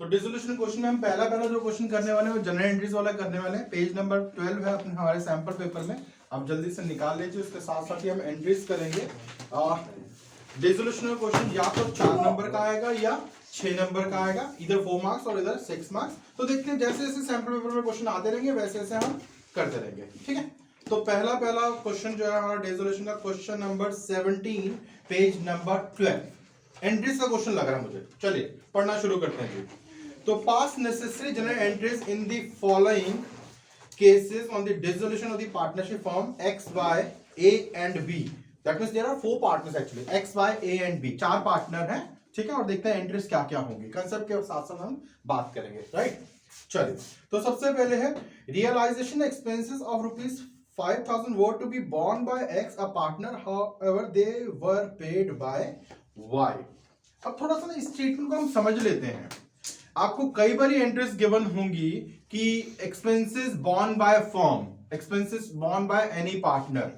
तो dissolution question में हम पहला जो क्वेश्चन करने वाले हैं वो जनरल एंट्रीज वाला करने वाले हैं। पेज नंबर 12 है अपने हमारे सैंपल पेपर में, आप जल्दी से निकाल लीजिए। उसके साथ साथ ही हम एंट्रीज करेंगे। डिसोल्यूशन का क्वेश्चन या तो 4 नंबर का आएगा या 6 नंबर का आएगा, इधर 4 मार्क्स और इधर 6 मार्क्स। तो देखते हैं जैसे जैसे सैंपल पेपर में क्वेश्चन आते रहेंगे वैसे वैसे हम करते रहेंगे, ठीक है। तो पहला क्वेश्चन जो है हमारा डिसोल्यूशन का question number 17 page number 12 entries का क्वेश्चन लग रहा है मुझे। चलिए पढ़ना शुरू करते हैं जी। तो pass necessary journal entries in the following cases on the dissolution of the partnership firm X Y A and B. That means there are 4 partners actually, X Y A and B, 4 partner हैं, ठीक है। और देखते हैं entries क्या क्या होंगी, concept के साथ साथ हम बात करेंगे, राइट। चलिए तो सबसे पहले है रियलाइजेशन एक्सपेंसेस ऑफ ₹5000 were to be borne by X, a partner, however they were paid by Y। अब थोड़ा सा ना इस स्टेटमेंट को हम समझ लेते हैं। आपको कई बार एंट्रीज गिवन होंगी कि expenses borne by firm, expenses borne by any partner.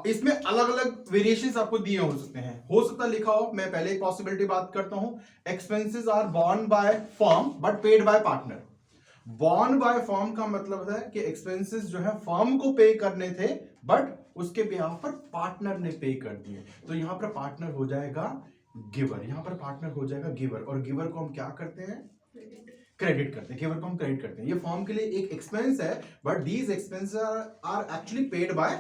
इसमें अलग अलग वेरिएशंस आपको दिए हो सकते हैं, हो सकता है लिखा हो। मैं पहले एक पॉसिबिलिटी बात करता हूं, expenses are borne by firm but paid by partner. Borne by firm का मतलब है कि एक्सपेंसेस जो है फर्म को पे करने थे बट उसके बिहाफ पर पार्टनर ने पे कर दिए। तो यहां पर पार्टनर हो जाएगा गिवर, यहां पर पार्टनर हो जाएगा गिवर। और गिवर को हम क्या करते हैं, क्रेडिट करते हैं। गिवर को हम क्रेडिट करते हैं। ये फर्म के लिए एक एक्सपेंस है but these expenses are actually paid by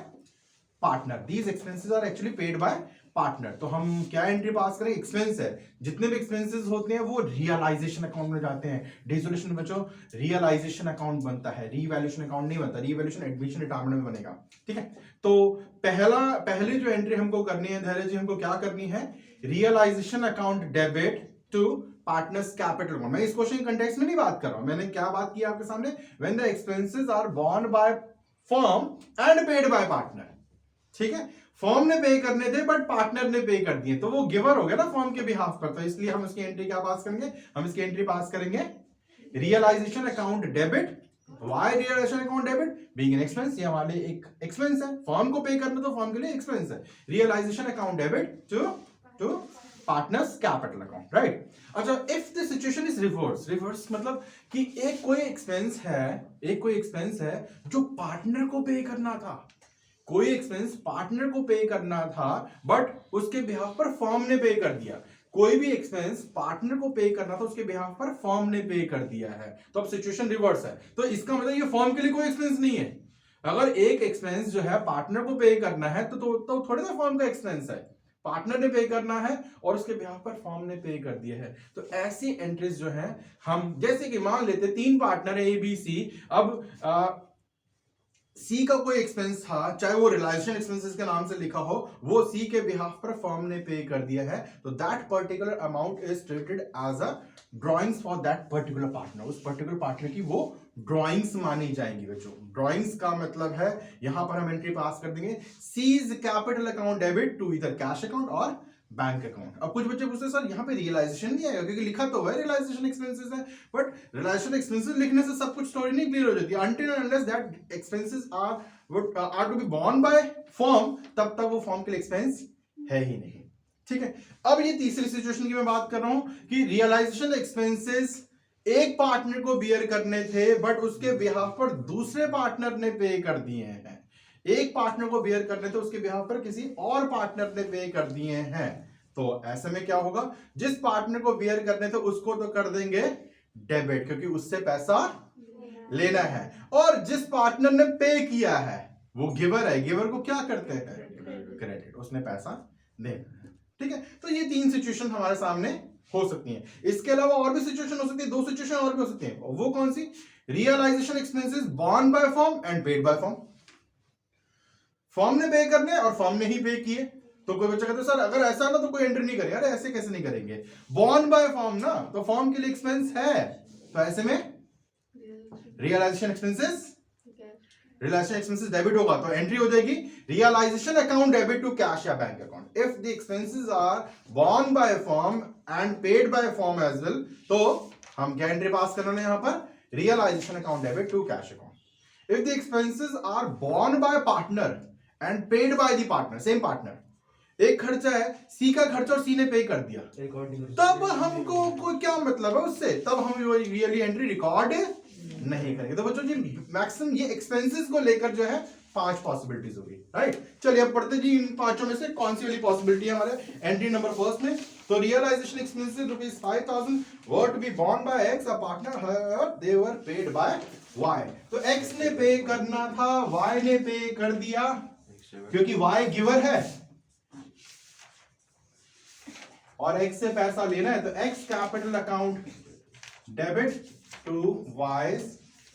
partner, these expenses are actually paid by partner. तो हम क्या एंट्री पास करें, एक्सपेंस है। जितने भी एक्सपेंसेस होते हैं वो रियलाइजेशन अकाउंट में जाते हैं। डिसोल्यूशन बच्चों रियलाइजेशन अकाउंट बनता है, रीवैल्यूएशन अकाउंट नहीं बनता। रीवैल्यूएशन एडमिशन रिटायरमेंट में बनेगा, ठीक है। तो पहली जो एंट्री हमको करनी है धैर्य जी, हमको क्या करनी है, realisation account debit to partners capital account. मैं इस क्वेश्चन कंटेक्स्ट में नहीं बात कर रहा हूं, मैंने क्या बात की आपके सामने, when the expenses are borne by firm and paid by partner, ठीक है। फर्म ने पे करने थे बट पार्टनर ने पे कर दिए, तो वो गिवर हो गया ना फर्म के बिहाफ पर। तो इसलिए हम इसकी एंट्री क्या पास करेंगे, हम इसकी एंट्री पास करेंगे realisation account debit. Why realisation account debit, being an expense, ये हमारे लिए एक एक्सपेंस है, फर्म को पे करना तो फर्म के लिए एक्सपेंस है। Realisation account debit to partners capital account, right. अच्छा, if the situation is reverse मतलब कि एक कोई एक्सपेंस है जो पार्टनर को पे करना था, कोई एक्सपेंस पार्टनर को पे करना था बट उसके बिहाफ पर फर्म ने पे कर दिया। कोई भी एक्सपेंस पार्टनर को पे करना था, उसके बिहाफ पर फर्म ने पे कर दिया है, तो अब सिचुएशन रिवर्स है। तो इसका मतलब ये फर्म के लिए कोई एक्सपेंस नहीं है। अगर एक एक्सपेंस जो है पार्टनर को पे करना है तो थोड़ी ना फर्म का एक्सपेंस है, पार्टनर ने पे करना है और उसके बिहाफ पर फर्म ने पे कर दिया है। तो ऐसी एंट्रीज जो है हम, जैसे कि मान लेते 3 पार्टनर ए बी सी, अब सी का कोई एक्सपेंस था, चाहे वो रियलाइजेशन एक्सपेंसेस के नाम से लिखा हो, वो सी के बिहाफ पर फर्म ने पे कर दिया है। तो that particular amount is treated as a drawings for that particular partner. उस पर्टिकुलर पार्टनर की वो ड्रॉइंग्स मानी जाएंगी बच्चों। ड्रॉइंग्स का मतलब है यहां पर हम एंट्री पास कर देंगे, C's capital account debit to इधर कैश अकाउंट और बैंक अकाउंट। अब कुछ बच्चे पूछते सर यहाँ पे रियलाइजेशन नहीं आएगा, क्योंकि लिखा तो है रियलाइजेशन एक्सपेंसेस है, बट रियलाइजेशन एक्सपेंसेस लिखने से सब कुछ स्टोरी नहीं क्लियर हो जाती है। Until and unless that expenses are to be borne by firm, तब तक वो फर्म के लिए एक्सपेंस है ही नहीं, ठीक है। अब ये तीसरी सिचुएशन की मैं बात कर रहा हूं कि रियलाइजेशन एक्सपेंसेस एक पार्टनर को बियर करने थे बट उसके बिहाफ पर दूसरे पार्टनर ने पे कर दिए हैं। एक पार्टनर को बियर करने थे, उसके बिहाफ पर किसी और पार्टनर ने पे कर दिए हैं। तो ऐसे में क्या होगा, जिस पार्टनर को बियर करने थे उसको तो कर देंगे डेबिट, क्योंकि उससे पैसा लेना है। और जिस पार्टनर ने पे किया है वो गिवर है, गिवर को क्या करते हैं, क्रेडिट, उसने पैसा देना है, ठीक है। तो ये 3 सिचुएशन हमारे सामने हो सकती हैं। इसके अलावा और भी सिचुएशन हो सकती है, 2 सिचुएशन और भी हो सकती हैं। वो कौन सी, realisation expenses borne by firm and paid by firm. Firm ने पे करने और फर्म ने ही पे किए। तो कोई बच्चा कहता है सर अगर ऐसा ना तो कोई एंट्री नहीं करेगा। अरे ऐसे कैसे नहीं करेंगे, बॉर्न बाय फर्म ना, तो फर्म के लिए एक्सपेंस है, तो ऐसे में रियलाइजेशन एक्सपेंसेस डेबिट होगा, तो एंट्री हो जाएगी realisation account debit to cash या bank account. If the expenses are borne by firm and paid by firm as well, तो हम क्या एंट्री पास कर रहे हैं यहां पर, realisation account debit to cash account. If the expenses are borne by partner and paid by the partner, same partner, एक खर्चा है, सी का खर्चा और सी ने पे कर दिया, तब हमको कोई क्या मतलब है उससे, तब हम रियली एंट्री रिकॉर्ड नहीं करेंगे। तो बच्चों जी मैक्सिमम ये एक्सपेंसेस को लेकर जो है 5 पॉसिबिलिटीज होगी, राइट। चलिए अब पढ़ते जी इन पांचों में से कौन सी वाली पॉसिबिलिटी है हमारे एंट्री नंबर फर्स्ट में। तो realisation expenses ₹5,000 were to be borne by X, a partner they were paid by Y. तो एक्स ने पे करना था, वाई ने पे कर दिया, क्योंकि वाई गिवर है और एक्स से पैसा लेना है, तो X capital account debit to Y's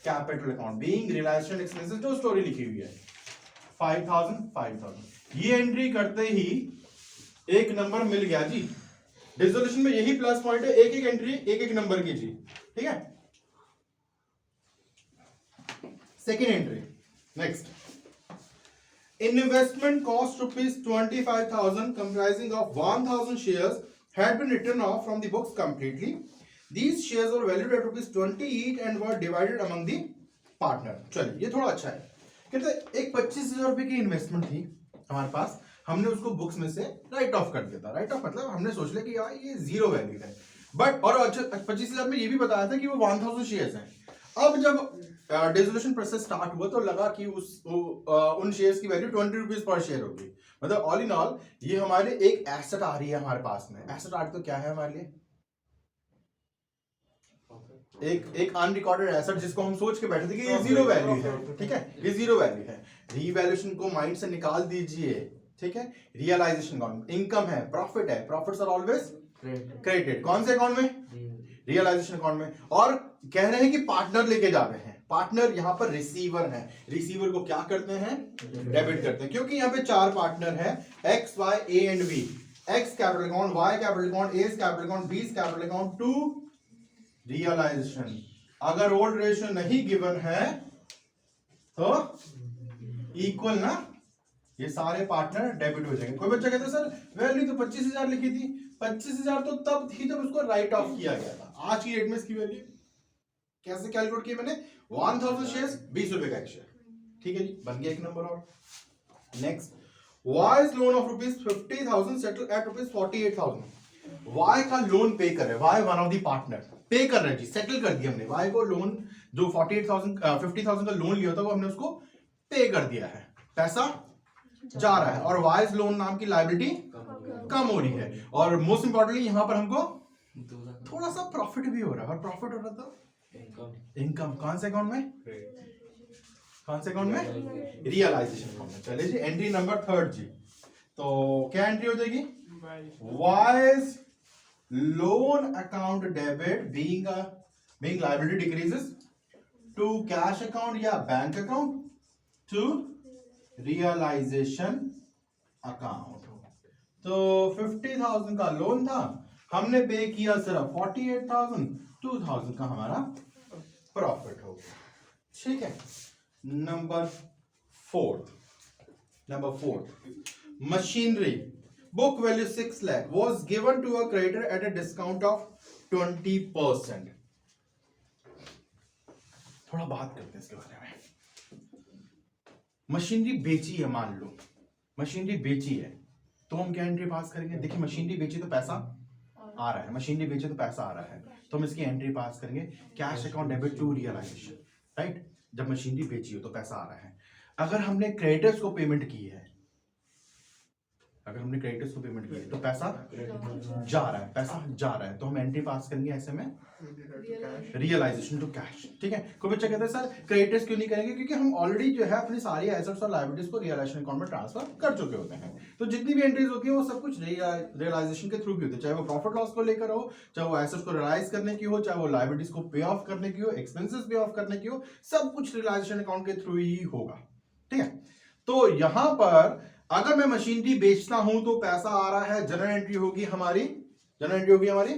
capital account being realisation expenses, जो स्टोरी लिखी हुई है 5,000। ये एंट्री करते ही एक नंबर मिल गया जी। डिसोल्यूशन में यही प्लस पॉइंट है, एक एक एंट्री एक एक नंबर की जी, ठीक है। Second entry next, investment cost ₹25,000 comprising of 1,000 shares had been written off from the books completely. These shares were valued at ₹20 each and were divided among the partner। चलिए ये थोड़ा अच्छा है, कहते एक 25,000 रुपए की इन्वेस्टमेंट थी हमारे पास, हमने उसको बुक्स में से राइट ऑफ कर दिया था। राइट ऑफ मतलब हमने सोच लिया कि यार ये जीरो वैल्यू है, बट और 25,000 में ये भी बताया था कि वो 1,000 शेयर्स हैं। अब जब डिसोल्यूशन प्रोसेस स्टार्ट हुआ तो लगा कि उन शेयर्स की वैल्यू ₹20 पर शेयर होगी। मतलब ऑल इन ऑल ये हमारे एक एसेट आ रही है हमारे पास में। एसेट आर्ट तो क्या है हमारे लिए, एक अनरिकॉर्डेड एसेट जिसको हम सोच के बैठे थे कि ये जीरो वैल्यू है, ठीक है, ये जीरो वैल्यू है। रीवैल्यूएशन को माइंड से निकाल दीजिए, ठीक है। रियलाइजेशन अकाउंट इनकम है, प्रॉफिट है, प्रॉफिट्स आर ऑलवेज क्रेडिटेड। कौन से अकाउंट में, रियलाइजेशन अकाउंट में। और कह रहे हैं कि पार्टनर लेके जा रहे हैं, पार्टनर यहाँ पर रिसीवर है, रिसीवर को क्या करते हैं, डेबिट करते हैं, क्योंकि यहाँ पे 4 पार्टनर है X Y A and B. X capital account, Y capital account, A capital account, B capital account to realisation. अगर ओल्ड रेशियो नहीं गिवन है तो इक्वल ना, ये सारे पार्टनर डेबिट हो जाएंगे। कोई बच्चा कहता है सर वैल्यू तो 25,000 लिखी थी, 25,000 तो तब थी जब उसको राइट ऑफ किया गया था। आज की डेट में इसकी वैल्यू कैसे कैलकुलेट की मैंने, 1,000 शेयर्स ₹20 का एक शेयर, ठीक है जी, बन गया एक नंबर। और next, Y's loan of ₹50,000 settle at ₹48,000। Y का लोन पे कर रहे, Y one of the partner pay कर रहे जी, सेटल कर दिया हमने। वाई को लोन जो 50,000 का लोन लिया था वो हमने उसको पे कर दिया है, पैसा जा रहा है और वाइज लोन नाम की लायबिलिटी कम हो रही है। और मोस्ट इंपॉर्टेंटली यहां पर हमको थोड़ा सा प्रॉफिट भी हो रहा है, और प्रॉफिट हो रहा था इनकम। कौन से अकाउंट में, कौन से अकाउंट में, रियलाइजेशन अकाउंट में। चलिए जी एंट्री नंबर थर्ड जी, तो क्या एंट्री हो जाएगी, wife's loan account debit being liability decreases to cash account या bank account to realisation account. तो 50,000 का लोन था, हमने पे किया सिर्फ 48,000, 2,000 का हमारा प्रॉफिट हो गया, ठीक है। Number fourth, machinery book value 6 lakh was given to a creditor at a discount of 20%। थोड़ा बात करते हैं इसके बारे में। मशीनरी बेची है, मान लो मशीनरी बेची है, तो हम क्या एंट्री पास करेंगे। देखिए मशीनरी बेची तो पैसा आ रहा है, मशीनरी बेची तो पैसा आ रहा है, तो हम इसकी एंट्री पास करेंगे cash account debit to realisation, right. जब मशीनरी बेची हो तो पैसा आ रहा है। अगर हमने क्रेडिटर्स को पेमेंट की है, अगर हमने क्रेडिटर्स को पेमेंट की है तो पैसा जा रहा है, पैसा जा रहा है, तो हम एंट्री पास करेंगे ऐसे में रियलाइजेशन टू कैश, ठीक है। कोई बच्चा कहता है सर क्रेडिटर्स क्यों नहीं करेंगे, क्योंकि हम ऑलरेडी जो है अपनी सारी एसेट्स और लायबिलिटीज को रियलाइजेशन अकाउंट में ट्रांसफर कर चुके होते हैं। तो जितनी भी एंट्रीज होती है वो सब कुछ रियलाइजेशन के थ्रू की होती है, चाहे वो प्रॉफिट लॉस को लेकर हो, चाहे वो एसेट्स को रियलाइज करने की हो, चाहे वो लायबिलिटीज को पे ऑफ करने की हो, एक्सपेंसेस पे ऑफ करने की हो, सब कुछ रियलाइजेशन अकाउंट के थ्रू ही होगा, ठीक है। तो यहां पर अगर मैं मशीनरी बेचता हूं तो पैसा आ रहा है, जनरल एंट्री होगी हमारी, जनरल एंट्री होगी हमारी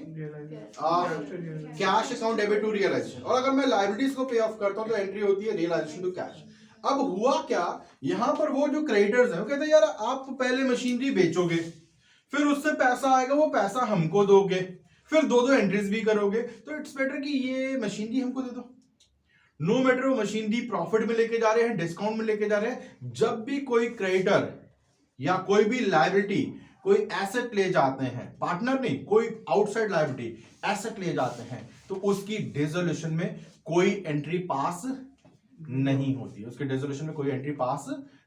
cash account debit to realisation. और अगर मैं लायबिलिटीज को पे ऑफ करता हूं तो एंट्री होती है रियलाइजेशन टू कैश। अब हुआ क्या, यहां पर वो जो क्रेडिटर्स हैं वो कहते हैं यार आप पहले मशीनरी बेचोगे, फिर उससे पैसा आएगा, वो पैसा हमको दोगे, फिर दो एंट्रीज भी करोगे, तो इट्स बेटर कि ये मशीनरी हमको दे दो। नो मैटर वो मशीनरी प्रॉफिट में लेके जा रहे हैं, डिस्काउंट में लेके जा रहे हैं, जब भी कोई क्रेडिटर या कोई भी लायबिलिटी कोई एसेट ले जाते हैं, पार्टनर नहीं, कोई आउटसाइड लायबिलिटी एसेट ले जाते हैं, तो उसकी डिसोल्यूशन में कोई एंट्री पास नहीं होती है, उसके डिसोल्यूशन में कोई एंट्री पास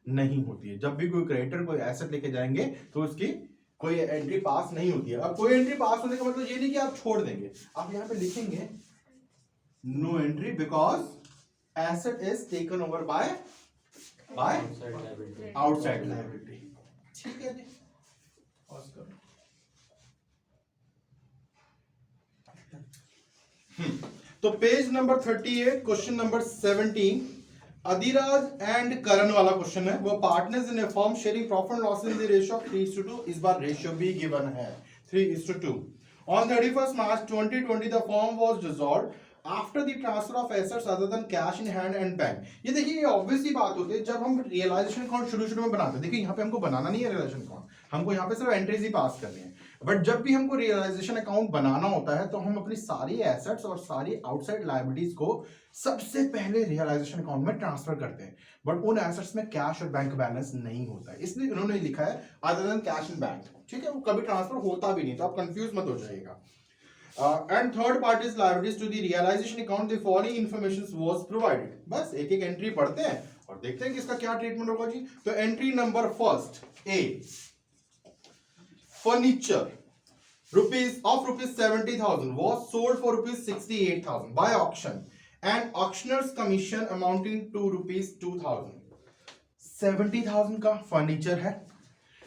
नहीं होती है। जब भी कोई क्रेडिटर कोई एसेट लेके जाएंगे तो उसकी कोई एंट्री पास नहीं होती है। अब कोई एंट्री पास होने का मतलब ये नहीं कि आप छोड़ देंगे, आप यहां पे लिखेंगे no entry because asset is taken over by outside liability. ठीक है जी, पॉज करो। तो page number 38 question number 17 Adhiraj and Karan वाला क्वेश्चन है। वो partners in a firm sharing profit and loss in the ratio of 3:2। इस बार रेशियो भी गिवन है 3:2। On 31st March 2020 the firm was dissolved after the transfer of assets other than cash in hand and bank. ये देखिए, ये obvious सी बात होती है जब हम रियलाइजेशन अकाउंट शुरू में बनाते हैं। देखिए यहाँ पे हमको बनाना नहीं है रियलाइजेशन अकाउंट, हमको यहाँ पे सिर्फ एंट्रीज ही पास करनी है। बट जब भी हमको रियलाइजेशन अकाउंट बनाना होता है तो हम अपनी सारी एसेट्स और सारी आउटसाइड लायबिलिटीज को सबसे पहले रियलाइजेशन अकाउंट में ट्रांसफर करते हैं। बट उन एसेट्स में कैश और बैंक बैलेंस नहीं होता है, इसलिए उन्होंने लिखा है अदर देन कैश इन बैंक। ठीक है, वो कभी ट्रांसफर होता भी नहीं, तो आप कंफ्यूज मत हो जाइएगा। And third parties liabilities to the realization account the following information was provided। बस एक एक एंट्री पढ़ते हैं और देखते हैं कि इसका क्या ट्रीटमेंट होगा जी। तो entry number first A, furniture rupees 70,000 was sold for rupees 68,000 by auction and auctioneer's commission amounting to rupees 2,000। 70,000 का फर्नीचर है।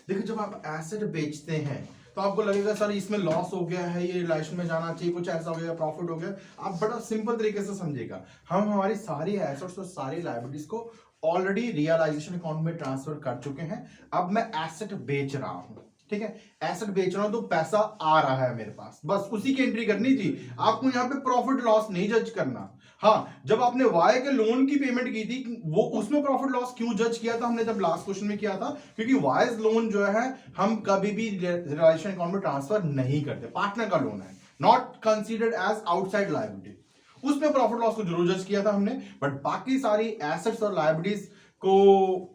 देखिए, जब आप एसेट बेचते हैं तो आपको लगेगा सर इसमें लॉस हो गया है, ये रिलाइजेशन में जाना चाहिए, कुछ ऐसा हो गया, प्रॉफिट हो गया। आप बड़ा सिंपल तरीके से समझिएगा, हम हमारी सारी एसेट्स और सारी लायबिलिटीज को ऑलरेडी रियलाइजेशन अकाउंट में ट्रांसफर कर चुके हैं। अब मैं एसेट बेच रहा हूं, ठीक है, एसेट बेच रहा हूं तो पैसा आ रहा है मेरे पास, बस उसी की एंट्री करनी थी। आपको यहाँ पे प्रॉफिट लॉस नहीं जज करना। हाँ, जब आपने वाई के लोन की पेमेंट की थी, वो उसमें प्रॉफिट लॉस क्यों जज किया था हमने, जब लास्ट क्वेश्चन में किया था, क्योंकि वाइज लोन जो है हम कभी भी रियलाइजेशन अकाउंट में ट्रांसफर नहीं करते, पार्टनर का लोन है, not considered as outside liability. उसमें प्रॉफिट लॉस को जरूर जज किया था हमने, बट बाकी सारी एसेट्स और लायबिलिटीज को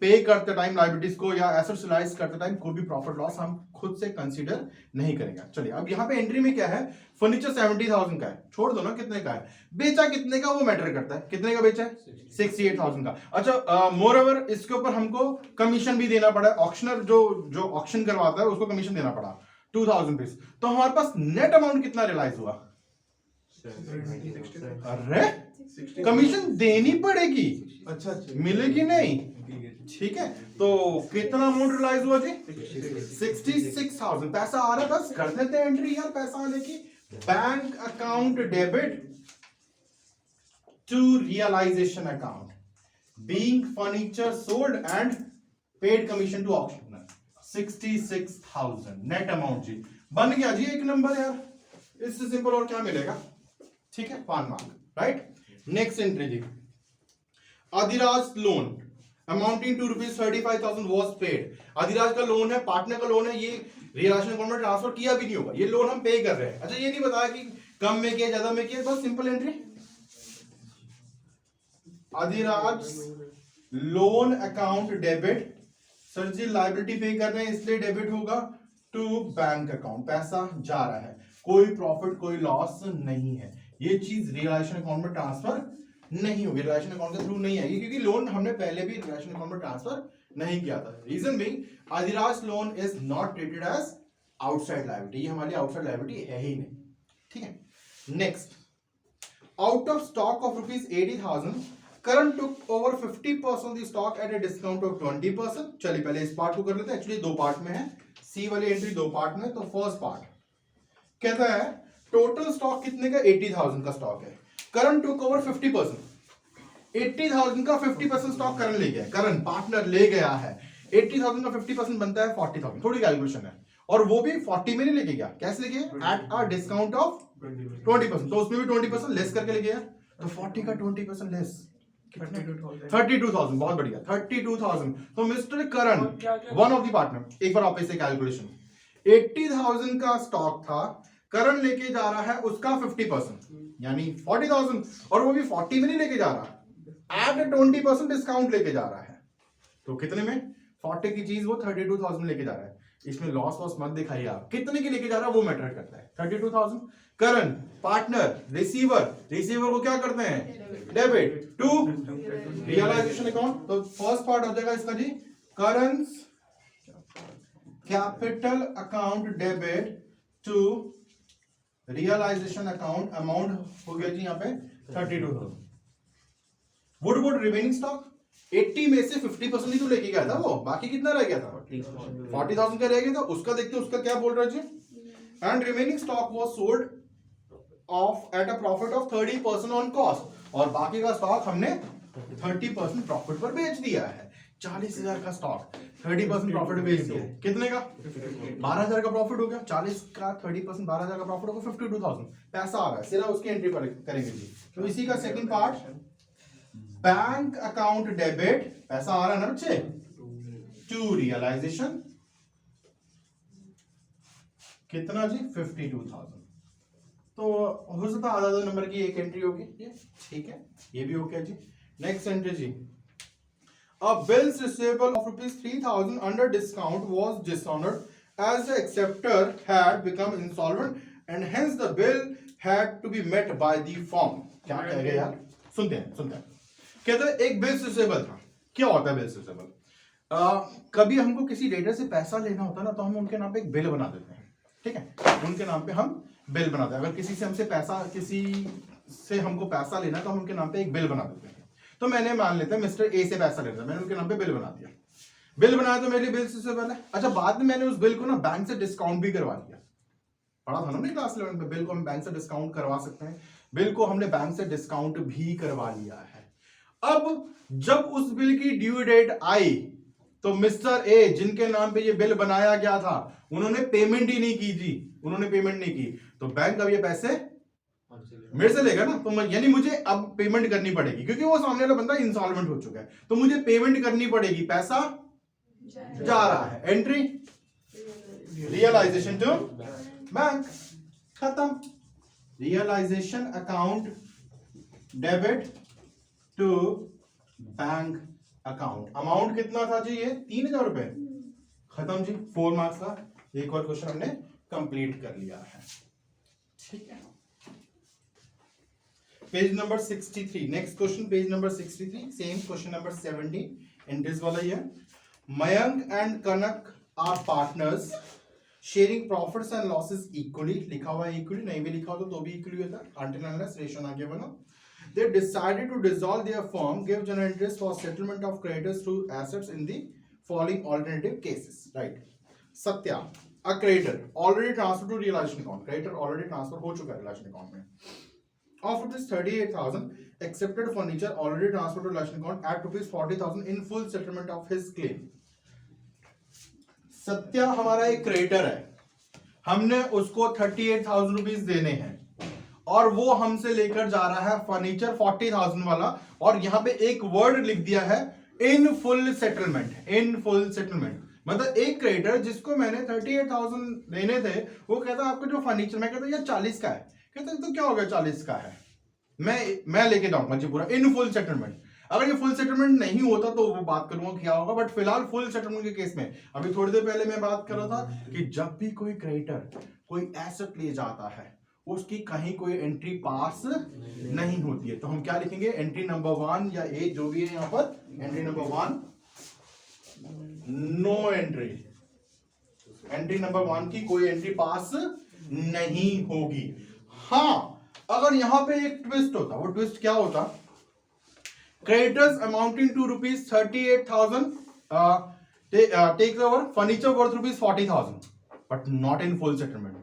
पे करते टाइम, लायबिलिटीज को या एसेट्स रियलाइज करते टाइम कोई भी प्रॉफिट लॉस हम खुद से कंसीडर नहीं करेंगे। चलिए, अब यहाँ पे एंट्री में क्या है, फर्नीचर 70,000 का है, छोड़ दो ना कितने का है, बेचा कितने का वो मैटर करता है, कितने का बेचा है 68,000 का। अच्छा, मोर ओवर इसके ऊपर हमको कमीशन भी देना पड़ा, ऑक्शनर जो ऑक्शन करवाता है उसको कमीशन देना पड़ा 2,000 रुपीज। तो हमारे पास नेट अमाउंट कितना रियलाइज हुआ, अरे कमीशन देनी पड़ेगी, अच्छा मिलेगी नहीं, ठीक है। तो कितना अमाउंट रियलाइज हुआ जी 66,000। पैसा आ रहा है, बस कर देते हैं एंट्री यार पैसा आने की। Bank account debit to realisation account being furniture sold and paid commission to auctioneer 66,000 net amount जी बन गया जी, एक नंबर यार, इससे सिंपल और क्या मिलेगा। ठीक है, 1 मार्क, राइट। नेक्स्ट एंट्री जी, Adhiraj loan amounting to rupees 35,000 was paid. Adhiraj का लोन है, पार्टनर का लोन है, ये रियलाइजेशन अकाउंट में ट्रांसफर किया भी नहीं होगा, ये लोन हम पे कर रहे हैं। अच्छा, ये नहीं बताया कि कम में किया ज्यादा में किया, बस simple entry, Adhiraj loan account debit, sir जी लायबिलिटी पे कर रहे हैं इसलिए डेबिट होगा टू बैंक अकाउंट, पैसा जा रहा है, कोई प्रॉफिट कोई लॉस नहीं है। ये चीज रियलाइजेशन अकाउंट में ट्रांसफर नहीं होगी, रियलाइजेशन अकाउंट के थ्रू नहीं आएगी, क्योंकि लोन हमने पहले भी रियलाइजेशन अकाउंट में ट्रांसफर नहीं किया था। Reason being Adhiraj loan is not treated as outside liability, ये हमारी आउटसाइड लायबिलिटी है ही नहीं। ठीक है, next, out of stock of rupees 80,000 Karan took over 50% of the stock at a discount of 20%। चलिए पहले इस पार्ट को कर लेते हैं, एक्चुअली 2 पार्ट में है, सी वाली एंट्री 2 पार्ट में। तो फर्स्ट पार्ट कहता है टोटल स्टॉक कितने का, 80,000 का स्टॉक है, करण टुक ओवर 50%, 80,000 का 50% स्टॉक करण ले गया, करण पार्टनर ले गया है, 80,000 का 50% बनता है 40,000, थोड़ी कैलकुलेशन है, और वो भी 40 में नहीं लेके गया, कैसे लेके गया, एट अ डिस्काउंट ऑफ 20%, तो उसमें भी 20% लेस करके ले गया, तो 40 का 20% लेस 32,000, बहुत बढ़िया 32,000। तो mister Karan one of the partner, एक बार आप इसे कैलकुलेशन, 80,000 का स्टॉक था, करण लेके जा रहा है उसका 50% यानी 40,000, और वो भी 40 में नहीं लेके जा रहा, एट 20% डिस्काउंट लेके जा रहा है, तो कितने में 40 की चीज वो 32,000 लेके जा रहा है। इसमें लॉस वॉस मत दिखाइए आप, कितने के लेके जा रहा है वो मैटर करता है। 32,000 करंट पार्टनर रिसीवर को क्या करते हैं डेबिट टू रियलाइजेशन अकाउंट। तो फर्स्ट पार्ट हो जाएगा इसका जी current capital account debit to realisation account, amount हो गया जी यहाँ पे 32,000। वुड रिमेनिंग स्टॉक 80 में से 50% ही तो लेके गया था वो, बाकी कितना रह गया था 40,000 का रह गया था, उसका देखते हैं उसका क्या बोल रहा है जी। And remaining stock was sold off at a profit of 30% on cost, और बाकी का स्टॉक हमने 30% प्रॉफिट पर बेच दिया है। 40,000 का स्टॉक 30% प्रॉफिट बेच दिया, कितने का 12,000 का प्रॉफिट हो गया। 40 का 30% 12,000 का प्रॉफिट होगा 52,000 पैसा आ रहा है, सिर्फ उसकी एंट्री करेंगे जी। तो इसी का second part bank account debit, पैसा आ रहा है ना बच्चे, टू रियलाइजेशन कितना जी 52,000। तो हो सकता है आधा नंबर की एक एंट्री होगी ये, ठीक है, ये भी ओके जी। नेक्स्ट एंट्री जी, a bills receivable of ₹3,000 under discount was dishonored as the acceptor had become insolvent and hence the bill had to be met by the firm। क्या कह रहे यार, सुनते हैं कहते हैं एक बिल्स रिसीवेबल था। क्या होता है बिल्स रिसीवेबल, कभी हमको किसी डेटर से पैसा लेना होता है ना, तो हम उनके नाम पे एक बिल बना देते हैं, ठीक है, उनके नाम पे हम बिल बनाते हैं। अगर किसी से हमको पैसा लेना तो हम उनके नाम पे एक बिल बना देते हैं। तो मैंने मान लेते हैं मिस्टर ए से पैसा लेना, मैंने उनके नाम पे बिल बना दिया, बिल बनाया तो मेरे बिल से पहले। अच्छा, बाद में मैंने उस बिल को ना बैंक से डिस्काउंट भी करवा दिया, पढ़ा था ना क्लास 11 में, बिल को हम बैंक से डिस्काउंट करवा सकते हैं। बिल को हमने बैंक से डिस्काउंट भी करवा लिया है। अब जब उस बिल की ड्यू डेट आई तो मिस्टर ए जिनके नाम पे ये बिल बनाया गया था उन्होंने पेमेंट ही नहीं की जी, उन्होंने पेमेंट नहीं की, तो बैंक अब ये पैसे मेरे से लेगा ना, तो यानी मुझे अब पेमेंट करनी पड़ेगी, क्योंकि वो सामने वाला बंदा इंसॉल्वेंट हो चुका है, तो मुझे पेमेंट करनी पड़ेगी, पैसा जा रहा है। एंट्री रियलाइजेशन टू बैंक, खत्म। Realisation account debit to bank account, amount कितना था जी ये 3,000 रुपए, खत्म जी। 4 मार्क्स का एक और क्वेश्चन हमने कंप्लीट कर लिया है, ठीक है। Page number 63, next question page number 63, same question number 70 entries वाला ही है। Mayank and Kanak are partners sharing profits and losses equally, लिखा हुआ है इक्वली, नहीं भी लिखा हो तो भी इक्वली होता है, अनटिल अनलेस रेशियो ना गिवन हो। They decided to dissolve their firm, give general interest for settlement of creditors through assets in the following alternative cases, right? Satya, a creditor already transferred to realization account, creditor already transfer हो चुका है realization account में, of ₹38,000, accepted furniture already transferred to realization account at ₹40,000 in full settlement of his claim। Satya हमारा एक creditor है, हमने उसको 38,000 rupees देने हैं और वो हमसे लेकर जा रहा है फर्नीचर 40,000 वाला, और यहां पे एक वर्ड लिख दिया है इन फुल सेटलमेंट। इन फुल सेटलमेंट मतलब एक क्रेडिटर जिसको मैंने 38,000 देने थे, वो कहता आपका जो फर्नीचर, मैं कहता यार 40 का है, कहता तो क्या हो गया 40 का है, मैं लेके जाऊंगा जी पूरा इन फुल सेटलमेंट। अगर ये फुल सेटलमेंट नहीं होता तो वो बात करूंगा क्या होगा, बट फिलहाल फुल सेटलमेंट के केस में, अभी थोड़ी देर पहले मैं बात कर रहा था कि जब भी कोई क्रेडिटर कोई एसेट ले जाता है उसकी कहीं कोई एंट्री पास नहीं होती है, तो हम क्या लिखेंगे, एंट्री नंबर 1 या ए जो भी है यहां पर, entry number 1 no entry, entry number 1 की कोई एंट्री पास नहीं होगी। हाँ, अगर यहां पे एक ट्विस्ट होता, वो ट्विस्ट क्या होता, creditors amounting to ₹38,000 takes over furniture worth ₹40,000 but not in full settlement.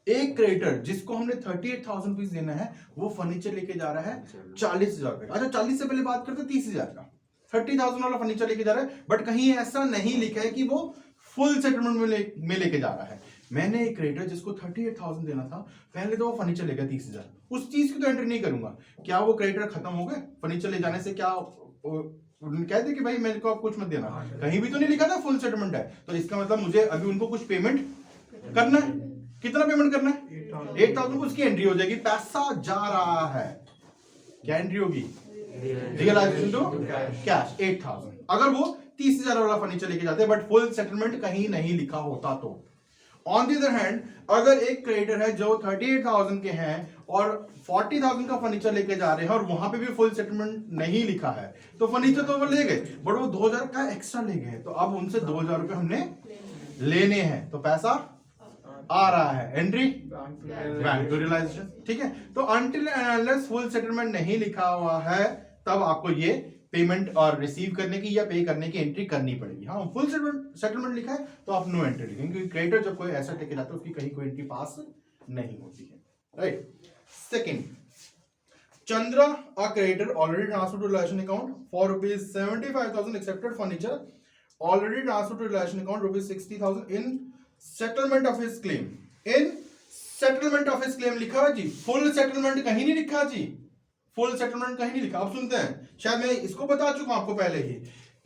एक क्रेडिटर जिसको हमने 38,000 रुपीज देना है वो फर्नीचर लेके जा रहा है 40,000 रुपए। अच्छा, 40 से पहले बात करते 30,000 का, 30,000 वाला फर्नीचर लेके जा रहा है, बट कहीं ऐसा नहीं लिखा है कि वो फुल सेटलमेंट में लेके जा रहा है। मैंने एक क्रेडिटर जिसको 38,000 देना था, पहले तो वो फर्नीचर लेगा 30,000, उस चीज की तो एंट्री नहीं करूंगा। क्या वो क्रेडिटर खत्म हो गए फर्नीचर ले जाने से? क्या कहते कि भाई मेरे को आप कुछ मत देना, कहीं भी तो नहीं लिखा था फुल सेटलमेंट है, तो इसका मतलब मुझे अभी उनको कुछ पेमेंट करना है। कितना पेमेंट करना है? 8,000 को उसकी एंट्री हो जाएगी, पैसा जा रहा है, क्या एंट्री होगी? Realisation to cash 8,000। अगर वो 30,000 वाला फर्नीचर लेके जाते हैं, बट फुल सेटलमेंट कहीं नहीं लिखा होता। तो ऑन द अदर हैंड अगर एक क्रेडिटर है जो 38,000 के हैं और 40,000 का फर्नीचर लेके जा रहे हैं और वहां पे भी फुल सेटलमेंट नहीं लिखा है, तो फर्नीचर तो वो ले गए बट वो 2,000 का एक्स्ट्रा ले गए, तो अब उनसे 2,000 रुपए हमने लेने हैं, तो पैसा आ रहा है, एंट्री बैंक टू रियलाइजेशन। ठीक है, तो until and unless full settlement नहीं लिखा हुआ है तब आपको ये पेमेंट और रिसीव करने की या पे करने की एंट्री करनी पड़ेगी। हाँ, फुल सेटलमेंट लिखा है तो आप नो एंट्री लिखेंगे, क्योंकि क्रेडिटर जब कोई ऐसा लेके जाता है उसकी कहीं कोई एंट्री पास नहीं होती है, right. Second, Chandra, a creditor, already transferred to relation account for rupees 75,000 accepted furniture, already transferred to relation account rupees 60,000 in settlement of his claim. In settlement of his claim लिखा है जी, full settlement कहीं नहीं लिखा जी, full settlement कहीं नहीं लिखा। अब सुनते हैं, शायद मैं इसको बता चुका हूं आपको पहले ही।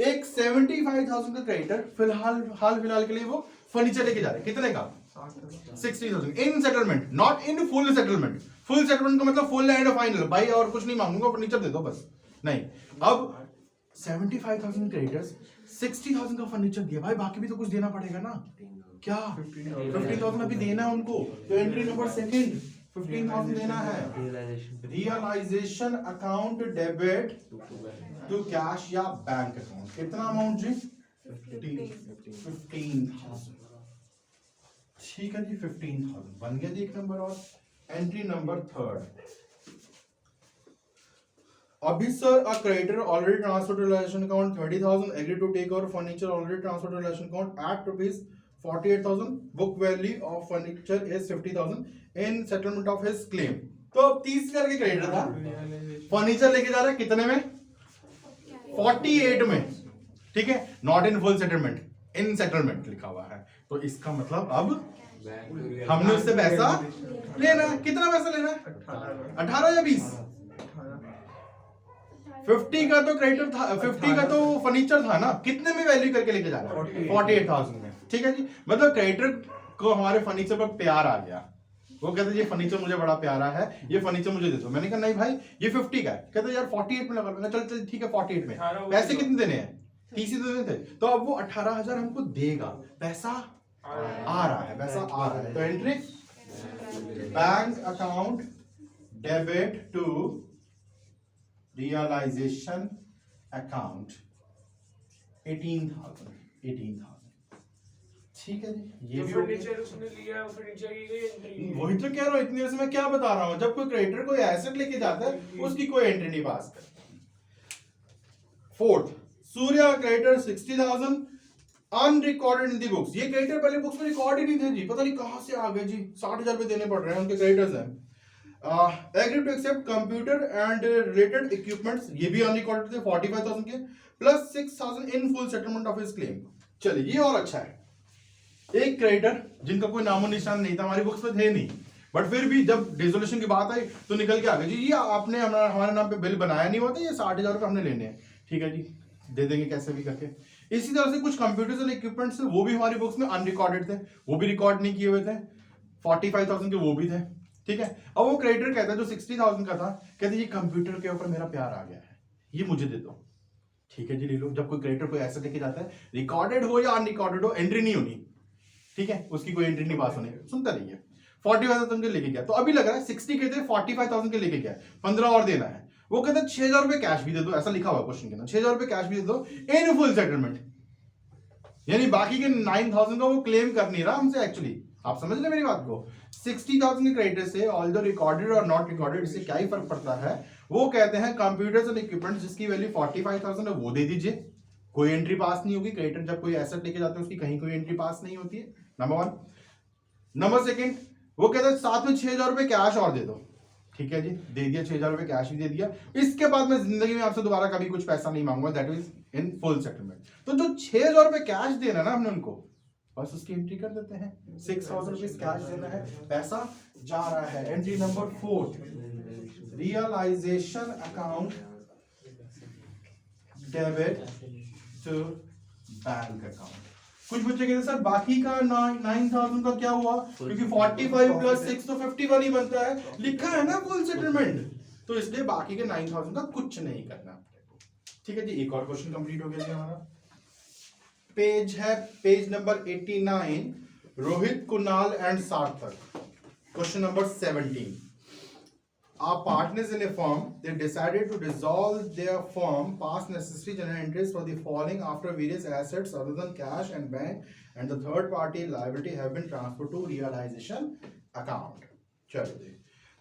एक 75,000 का क्रेडिटर फिलहाल के लिए वो फर्नीचर लेके जा रहे हैं, कितने का? 60,000 in settlement, not in full settlement. Full settlement का मतलब फुल एंड फाइनल, भाई और कुछ नहीं मांगूंगा, फर्नीचर दे दो बस, नहीं। अब 75,000 क्रेडिटर्स 60,000 का फर्नीचर दिया, भाई बाकी भी तो कुछ देना पड़ेगा ना, क्या 15,000 अभी देना है उनको, तो एंट्री नंबर सेकंड 15,000 देना है। Realisation account debit to cash या बैंक अकाउंट, कितना अमाउंट जी? 15,000। ठीक है जी, 15,000 बन गया जी एक नंबर। और एंट्री नंबर थर्ड, अभी sir a creditor already transfer to relation account 30,000 agree to take over furniture already transfer to relation account at rupees 48,000, book value of furniture is 50,000 in settlement of his claim. तो 30,000 के creditor था, furniture लेके जा रहा है कितने में? 48 में, ठीक है, not in full settlement, in settlement लिखा हुआ है। तो इसका मतलब अब हमने उससे पैसा लेना है, कितना पैसा लेना है? 18 या 20? 50 का तो क्रेडिटर था, 50 का तो फर्नीचर था ना, कितने में वैल्यू करके लेके जाना? 48,000 में। ठीक है जी, मतलब क्रेडिटर को हमारे फर्नीचर पर प्यार आ गया, वो कहते ये फर्नीचर मुझे बड़ा प्यारा है, ये फर्नीचर मुझे दे दो। मैंने कहा नहीं भाई ये 50 का है, कहते यार 48 में लगा लो। चल चल ठीक है 48 में। पैसे कितने देने हैं? 30 ही देने थे, तो अब वो 18,000 हमको देगा, पैसा आ रहा है, पैसा आ रहा है। तो entry bank account debit to realisation account 18,000। ठीक है जी, ये भी फर्नीचर उसने लिया, फर्नीचर की एंट्री, वही तो कह रहा हूं, इतनी देर से मैं क्या बता रहा हूं। जब कोई क्रेडिटर कोई एसेट लेके जाता है उसकी कोई एंट्री नहीं पास करता। फोर्थ, सूर्या क्रेडिटर 60,000 अनरिकॉर्डेड इन दी बुक्स। ये क्रेडिटर पहले बुक्स में रिकॉर्ड ही नहीं थे जी, पता नहीं कहां से आ गए जी, 60,000 रुपए देने पड़ रहे हैं, उनके क्रेडिटर्स हैं। Agree to accept computer and related equipments, ये भी अनरिकॉर्डेड थे 45,000 के, plus 6,000 in full settlement of his claim. चलिए ये और अच्छा है, एक क्रेडिटर जिनका कोई नामो निशान नहीं था, हमारी बुक्स में थे नहीं, बट फिर भी जब डिसोल्यूशन की बात आई तो निकल के आ गए जी, ये आपने हमारे नाम पे बिल बनाया नहीं होता, ये 60,000 रुपए हमने लेने हैं। ठीक है जी, दे देंगे कैसे भी करके। इसी तरह से कुछ कंप्यूटर्स एंड इक्विपमेंट्स वो भी हमारी बुक्स में अनरिकॉर्डेड थे, वो भी रिकॉर्ड नहीं किए हुए थे, 45,000 के वो भी थे। ठीक है, अब वो क्रेडिटर कहता है जो 60,000 का था, कहते ये कंप्यूटर के ऊपर मेरा प्यार आ गया है, ये मुझे दे दो। ठीक है जी, ले लो। जब कोई क्रेडिटर कोई ऐसा लेके जाता है, रिकॉर्डेड हो या अनरिकॉर्डेड हो, एंट्री नहीं होनी, ठीक है, उसकी कोई एंट्री नहीं पास होनी। सुनता रहिए, 45,000 के लेके गया, तो अभी लग रहा है 60 के थे, 45,000 के लेके गया, 15 और देना है। वो कहता है 6,000 रुपए कैश भी दे दो, ऐसा लिखा हुआ क्वेश्चन के अंदर, 6,000 रुपए कैश भी दे दो इन फुल सेटलमेंट, यानी बाकी के 9,000 का वो क्लेम कर नहीं रहा हमसे एक्चुअली। आप समझ रहे मेरी बात को? 60,000 के क्रेडिटर से ऑल्दो रिकॉर्डेड और नॉट रिकॉर्डेड, इससे क्या ही फर्क पड़ता है। वो कहते हैं कंप्यूटर्स एंड इक्विपमेंट जिसकी वैल्यू 45,000 है वो दे दीजिए, कोई एंट्री पास नहीं होगी। क्रेडिटर जब कोई एसेट लेके जाते हैं उसकी कहीं कोई एंट्री पास नहीं होती है, नंबर 1। नंबर सेकंड, वो कहते हैं साथ में 6,000 रुपए कैश और दे दो। ठीक है जी, दे दिया, 6,000 रुपए कैश भी दे दिया। इसके बाद मैं जिंदगी में आपसे दोबारा कभी कुछ पैसा नहीं मांगूंगा, that is in full settlement. तो जो 6,000 रुपए कैश देना ना हमने उनको, बस उसकी एंट्री कर देते हैं, 6,000 रुपए कैश देना है, पैसा जा रहा है। Entry number 4, realisation account debit to bank account. कुछ बच्चे कहते सर बाकी का 9,000 का क्या हुआ, क्योंकि 45 प्लस 6 तो 51 ही बनता है, लिखा है ना फुल सेटलमेंट, तो इसलिए बाकी के 9,000 का कुछ नहीं करना। ठीक है जी, एक और क्वेश्चन कंप्लीट हो गया जी हमारा। पेज है page number 89, Rohit, Kunal and Sarthak. Question number 17. Are partners in a firm, they decided to dissolve their firm, pass necessary general entries for the following after various assets other than cash and bank and the third party liability have been transferred to realization account. चलिए,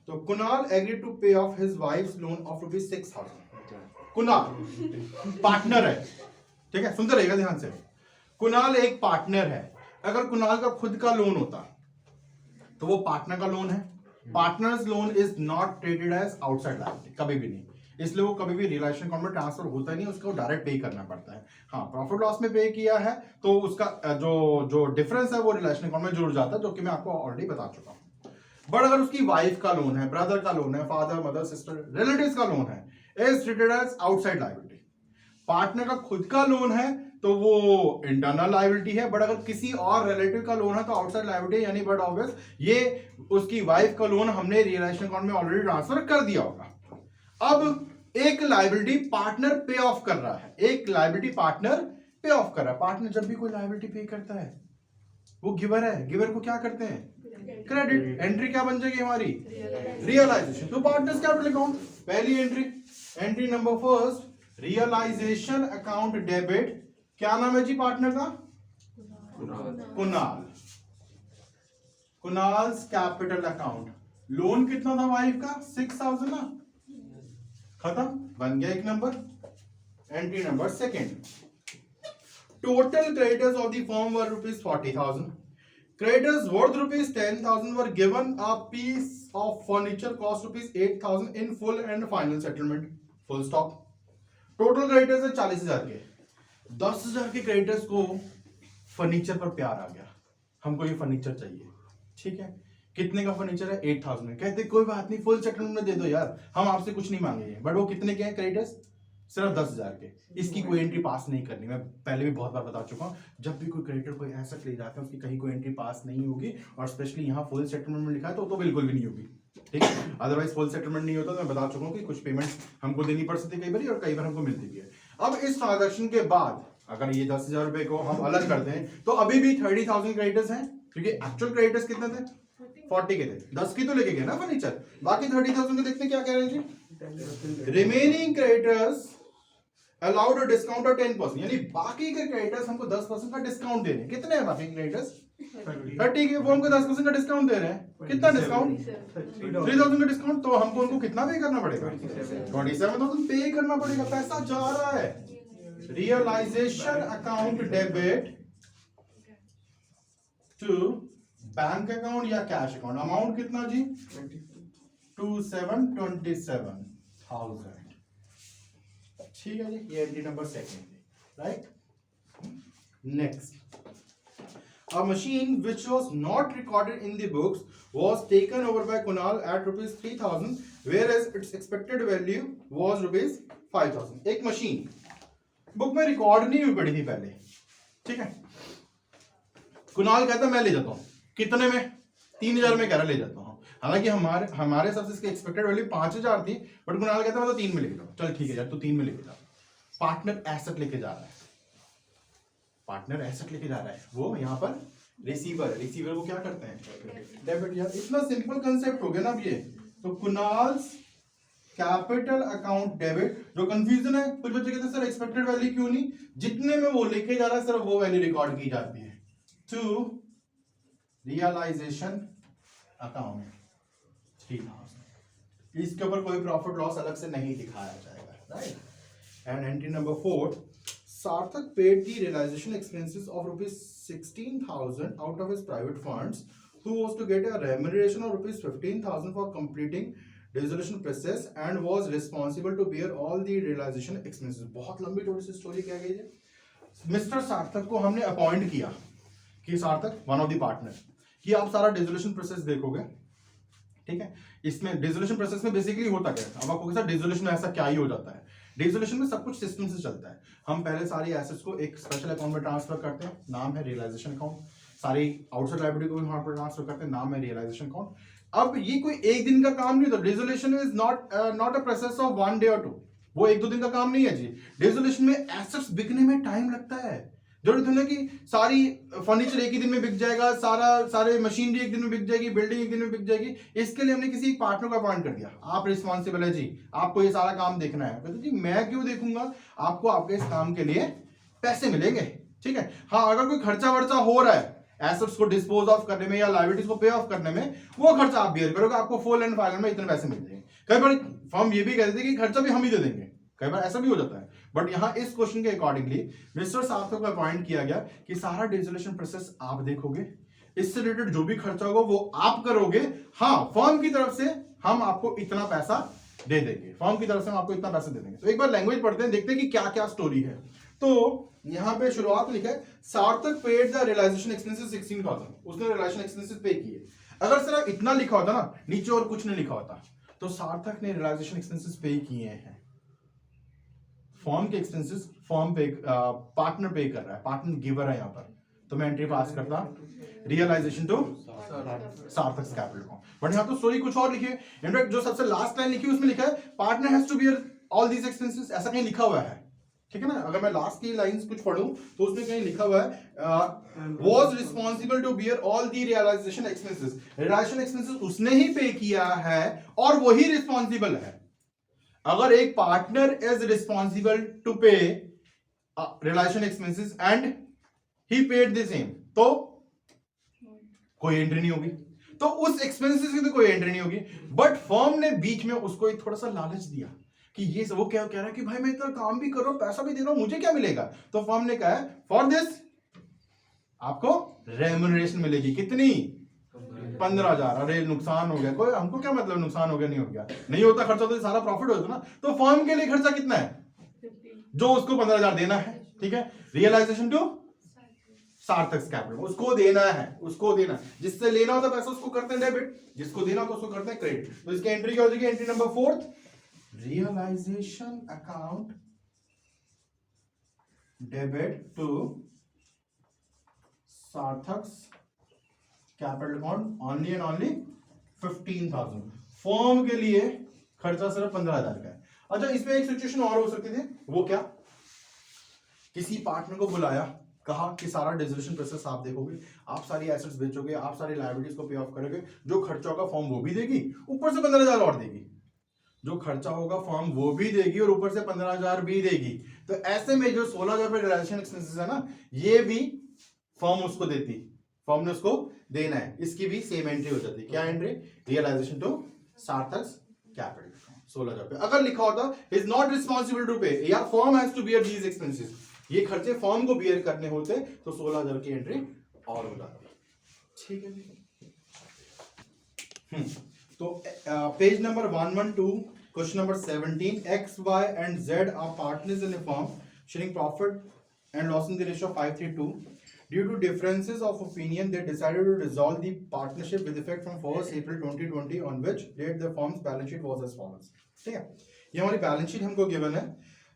तो Kunal agreed to pay off his wife's loan of rupees 6,000. Kunal partner है, ठीक है, सुनते रहिएगा ध्यान से. कुणाल एक पार्टनर है. अगर कुणाल का खुद का लोन होता तो वो पार्टनर का लोन है. Partner's loan is not treated as outside liability, कभी भी नहीं. इसलिए वो कभी भी रिलेशन अकाउंट में ट्रांसफर होता ही नहीं, उसको डायरेक्ट पे करना पड़ता है. हाँ, प्रॉफिट लॉस में पे किया है तो उसका जो डिफरेंस है वो रिलेशन अकाउंट में जुड़ जाता है, जो कि मैं आपको ऑलरेडी बता चुका हूँ. बट अगर उसकी वाइफ का लोन है, ब्रदर का लोन है, फादर मदर सिस्टर रिलेटिव्स का लोन है, is treated as outside liability. Partner का खुद का लोन है तो वो इंटरनल लायबिलिटी है. बट अगर किसी और रिलेटिव का लोन है तो आउटसाइड लायबिलिटी, यानी बट ऑब्वियस ये उसकी वाइफ का लोन हमने रिलेशन अकाउंट में ऑलरेडी ट्रांसफर कर दिया होगा. अब एक लायबिलिटी पार्टनर पे ऑफ कर रहा है, एक लायबिलिटी पार्टनर पे ऑफ कर रहा है. पार्टनर जब भी कोई लायबिलिटी पे करता है वो गिवर है, गिवर को क्या करते हैं, क्रेडिट. एंट्री क्या बन जाएगी हमारी, रियलाइजेशन. तो पार्टनर्स कैपिटल अकाउंट, पहली entry number first, realisation account debit. क्या नाम है जी पार्टनर का, Kunal. Kunal's capital account. Loan कितना था वाइफ का, 6,000 ना, खत्म, बन गया एक नंबर. Entry number second, total creditors of the firm were rupees 40,000. Creditors worth rupees 10,000 were given a piece of furniture cost rupees 8,000 in full and final settlement, full stop. Total creditors है 40,000 के. 10,000 के क्रेडिटर्स को furniture पर प्यार आ गया, हमको ये furniture चाहिए, ठीक है. कितने का फर्नीचर है, 8,000 में. कहते कोई बात नहीं, फुल सेटलमेंट में दे दो यार, हम आपसे कुछ नहीं मांगेंगे. बट वो कितने के हैं क्रेडिटर्स, सिर्फ 10,000 के. इसकी कोई एंट्री पास नहीं करनी. मैं पहले भी बहुत बार बता चुका हूँ, जब भी कोई क्रेडिटर कोई एसेट ले जाता है उसकी कहीं कोई एंट्री पास नहीं होगी. और स्पेशली यहाँ फुल सेटलमेंट में लिखा है तो बिल्कुल भी नहीं होगी, ठीक है. अदरवाइज फुल सेटलमेंट नहीं होता तो मैं बता चुका हूँ कि कुछ पेमेंट हमको देनी पड़ सकती है कई बार, और कई बार हमको मिलती भी है. अब इस ट्रांजेक्शन के बाद अगर ये 10,000 रुपए को हम अलग करते हैं तो अभी भी 30,000 क्रेडिटर्स हैं, क्योंकि एक्चुअल क्रेडिटर्स कितने थे, 40 के थे. 10 की तो लेके गए ना फर्नीचर, बाकी 30,000 के देखते हैं क्या कह रहे हैं जी. Remaining creditors allowed a discount of 10%, यानी बाकी के क्रेडिटर्स हमको 10% का डिस्काउंट दे रहे हैं. कितने हैं बाकी क्रेडिटर्स, 30 के, वो हमको 10% का डिस्काउंट दे रहे हैं. कितना डिस्काउंट, 3,000 का डिस्काउंट. तो हमको उनको कितना पे करना पड़ेगा, 27,000 पे करना पड़ेगा. पैसा जा रहा है. Realisation account debit to bank account या कैश अकाउंट. अमाउंट कितना जी, 27,27,000, ठीक है जी. ये entry number second, right. Next, a machine which was not recorded in the books was taken over by Kunal at rupees 3,000, whereas its expected value was rupees 5,000. एक machine book में record नहीं हुई पड़ी थी पहले, ठीक है. कुणाल कहता मैं ले जाता हूँ, कितने में, 3,000 में कह रहा ले जाता हूँ. हालांकि हमारे सबसे इसकी एक्सपेक्टेड वैल्यू 5,000 थी, बट कुणाल कहता मैं तो 3 में लेके जाऊँ. चल ठीक है यार, तू 3 में लेके जा. पार्टनर एसेट लेके जा रहा है, पार्टनर एसेट लेके जा रहा है, वो यहाँ पर रिसीवर है. रिसीवर को क्या करते हैं, डेबिट. यार इतना सिंपल कंसेप्ट हो गया ना अब ये. तो कुणाल्स कैपिटल अकाउंट डेबिट. जो कंफ्यूजन है, कुछ बच्चे कहते हैं सर एक्सपेक्टेड वैल्यू क्यों नहीं, जितने में वो लेके जा रहा है सिर्फ वो वैल्यू रिकॉर्ड की जाती है. To realisation account 3,000. इसके ऊपर कोई प्रॉफिट लॉस अलग से नहीं दिखाया जाएगा, right. And entry number 4, Sarthak paid the realization expenses of rupees 16,000 out of his private funds, who was to get a remuneration of rupees 15,000 for completing dissolution process and was responsible to bear all the realization expenses. बहुत लंबी थोड़ी सी story क्या गई है. Mister सार्थक को हमने appoint किया कि सार्थक वन ऑफ द पार्टनर, कि आप सारा डिसोल्यूशन प्रोसेस देखोगे, ठीक है. इसमें डिसोल्यूशन प्रोसेस में बेसिकली होता क्या है, अब आपको कैसा डिसोल्यूशन में ऐसा क्या ही हो जाता है. डिसोल्यूशन में सब कुछ सिस्टम से चलता है. हम पहले सारी एसेट्स को एक स्पेशल अकाउंट में ट्रांसफर करते हैं, नाम है रियलाइजेशन अकाउंट. सारी आउटसाइड लायबिलिटी को भी वहां पर ट्रांसफर करते हैं, नाम है रियलाइजेशन अकाउंट. अब ये कोई एक दिन का काम नहीं होता. Dissolution is not a process of 1 day or 2. वो 1-2 दिन का काम नहीं है जी. डिसोल्यूशन में एसेट्स बिकने में टाइम लगता है. जरूरत है ना कि सारी फर्नीचर एक ही दिन में बिक जाएगा, सारे मशीनरी एक दिन में बिक जाएगी, बिल्डिंग एक दिन में बिक जाएगी। इसके लिए हमने किसी एक पार्टनर को अपॉइंट कर दिया, आप रिस्पॉन्सिबल है जी, आपको ये सारा काम देखना है। कहते जी मैं क्यों देखूंगा, आपको आपके इस काम के लिए पैसे मिलेंगे, ठीक है। हाँ, अगर कोई खर्चा वर्चा हो रहा है एसेट्स को डिस्पोज ऑफ करने में या लायबिलिटीज को पे ऑफ करने में, वो खर्चा आप बियर करोगे, आपको फुल एंड फाइनल में इतने पैसे मिल जाएंगे। कई बार फर्म ये भी कहते हैं कि खर्चा भी हम ही दे देंगे, कई बार ऐसा भी हो जाता है। बट यहां इस क्वेश्चन के अकॉर्डिंगली मिस्टर सार्थक को अपॉइंट किया गया कि सारा डिसोल्यूशन प्रोसेस आप देखोगे, इससे रिलेटेड जो भी खर्चा होगा वो आप करोगे। हाँ, फर्म की तरफ से हम आपको इतना पैसा दे देंगे, फर्म की तरफ से हम आपको इतना पैसा दे देंगे। तो एक बार लैंग्वेज पढ़ते हैं, देखते हैं कि क्या क्या स्टोरी है। तो यहां पे शुरुआत लिखा है सार्थक पेड द रियलाइजेशन एक्सपेंसेस 16,000, उसने रियलाइजेशन एक्सपेंसेस पे किए। अगर सिर्फ इतना लिखा होता ना, नीचे और कुछ नहीं लिखा होता, तो सार्थक ने रियलाइजेशन एक्सपेंसेस पे किए हैं। फॉर्म के एक्सपेंसेस फॉर्म पे पार्टनर पे कर रहा है, पार्टनर गिवर है यहाँ पर, तो मैं एंट्री पास करता रियलाइजेशन टू सार्थक कैपिटल को। बट यहाँ तो स्टोरी कुछ और लिखी है। इनफैक्ट जो सबसे लास्ट लाइन लिखी है उसमें लिखा है partner has to bear all these expenses, ऐसा कहीं लिखा हुआ है, ठीक है ना। अगर मैं लास्ट की लाइंस कुछ पढ़ूं तो उसमें कहीं लिखा हुआ है was responsible to bear all the realisation expenses, realisation expenses उसने ही पे किया है और वही रिस्पांसिबल है। अगर एक partner is responsible to pay realisation expenses and he paid the same, तो कोई एंट्री नहीं होगी, तो उस एक्सपेंसेस की तो कोई एंट्री नहीं होगी। बट फर्म ने बीच में उसको एक थोड़ा सा लालच दिया कि ये वो क्या कह रहा है कि भाई मैं इतना काम भी कर रहा हूं, पैसा भी दे रहा हूं, मुझे क्या मिलेगा। तो फर्म ने कहा है फॉर दिस आपको रेम्यूनरेशन मिलेगी, कितनी 15,000। अरे नुकसान हो गया, कोई हमको क्या मतलब नुकसान हो गया नहीं हो गया, नहीं होता खर्चा तो सारा प्रॉफिट होता ना। तो फर्म के लिए खर्चा कितना है, जो उसको 15,000 देना है, ठीक है। रियलाइजेशन टू सार्थक कैपिटल उसको देना है, उसको देना, जिससे लेना होता पैसा उसको करते हैं डेबिट, जिसको देना होता उसको करते हैं क्रेडिट। तो इसकी एंट्री क्या हो जाएगी, entry number 4, realisation account debit to Sarthak capital account only and only 15,000। Firm के लिए खर्चा सिर्फ 15,000 का है। अच्छा, इसमें एक सिचुएशन और हो सकती थी, वो क्या, किसी पार्टनर को बुलाया, कहा कि सारा डिसोल्यूशन प्रोसेस आप देखोगे, आप सारी एसेट्स बेचोगे, आप सारी लायबिलिटीज को पे ऑफ करोगे, जो खर्चा होगा फर्म वो भी देगी, ऊपर से 15,000 और देगी, जो खर्चा होगा फर्म वो भी देगी और ऊपर से 15,000 भी देगी। तो ऐसे में जो 16,000 रुपए रियलाइजेशन एक्सपेंसेस है ना, ये भी फर्म उसको देती, फर्म ने उसको देना है, इसकी भी सेम एंट्री हो जाती है। क्या entry, realisation to Sarthak capital 16,000 रुपए। अगर लिखा होता is not responsible to pay या firm has to bear these expenses, ये खर्चे फर्म को बियर करने होते, तो 16,000 की एंट्री और हो जाती, ठीक है। तो page number 112 question number 17, X, Y and Z are partners in a firm sharing profit and loss in the ratio of 5:3:2. Due to differences of opinion, they decided to dissolve the partnership with effect from 1st April 2020, on which date the firm's balance sheet was as follows. ठीक है, ये हमारी balance sheet हमको given है।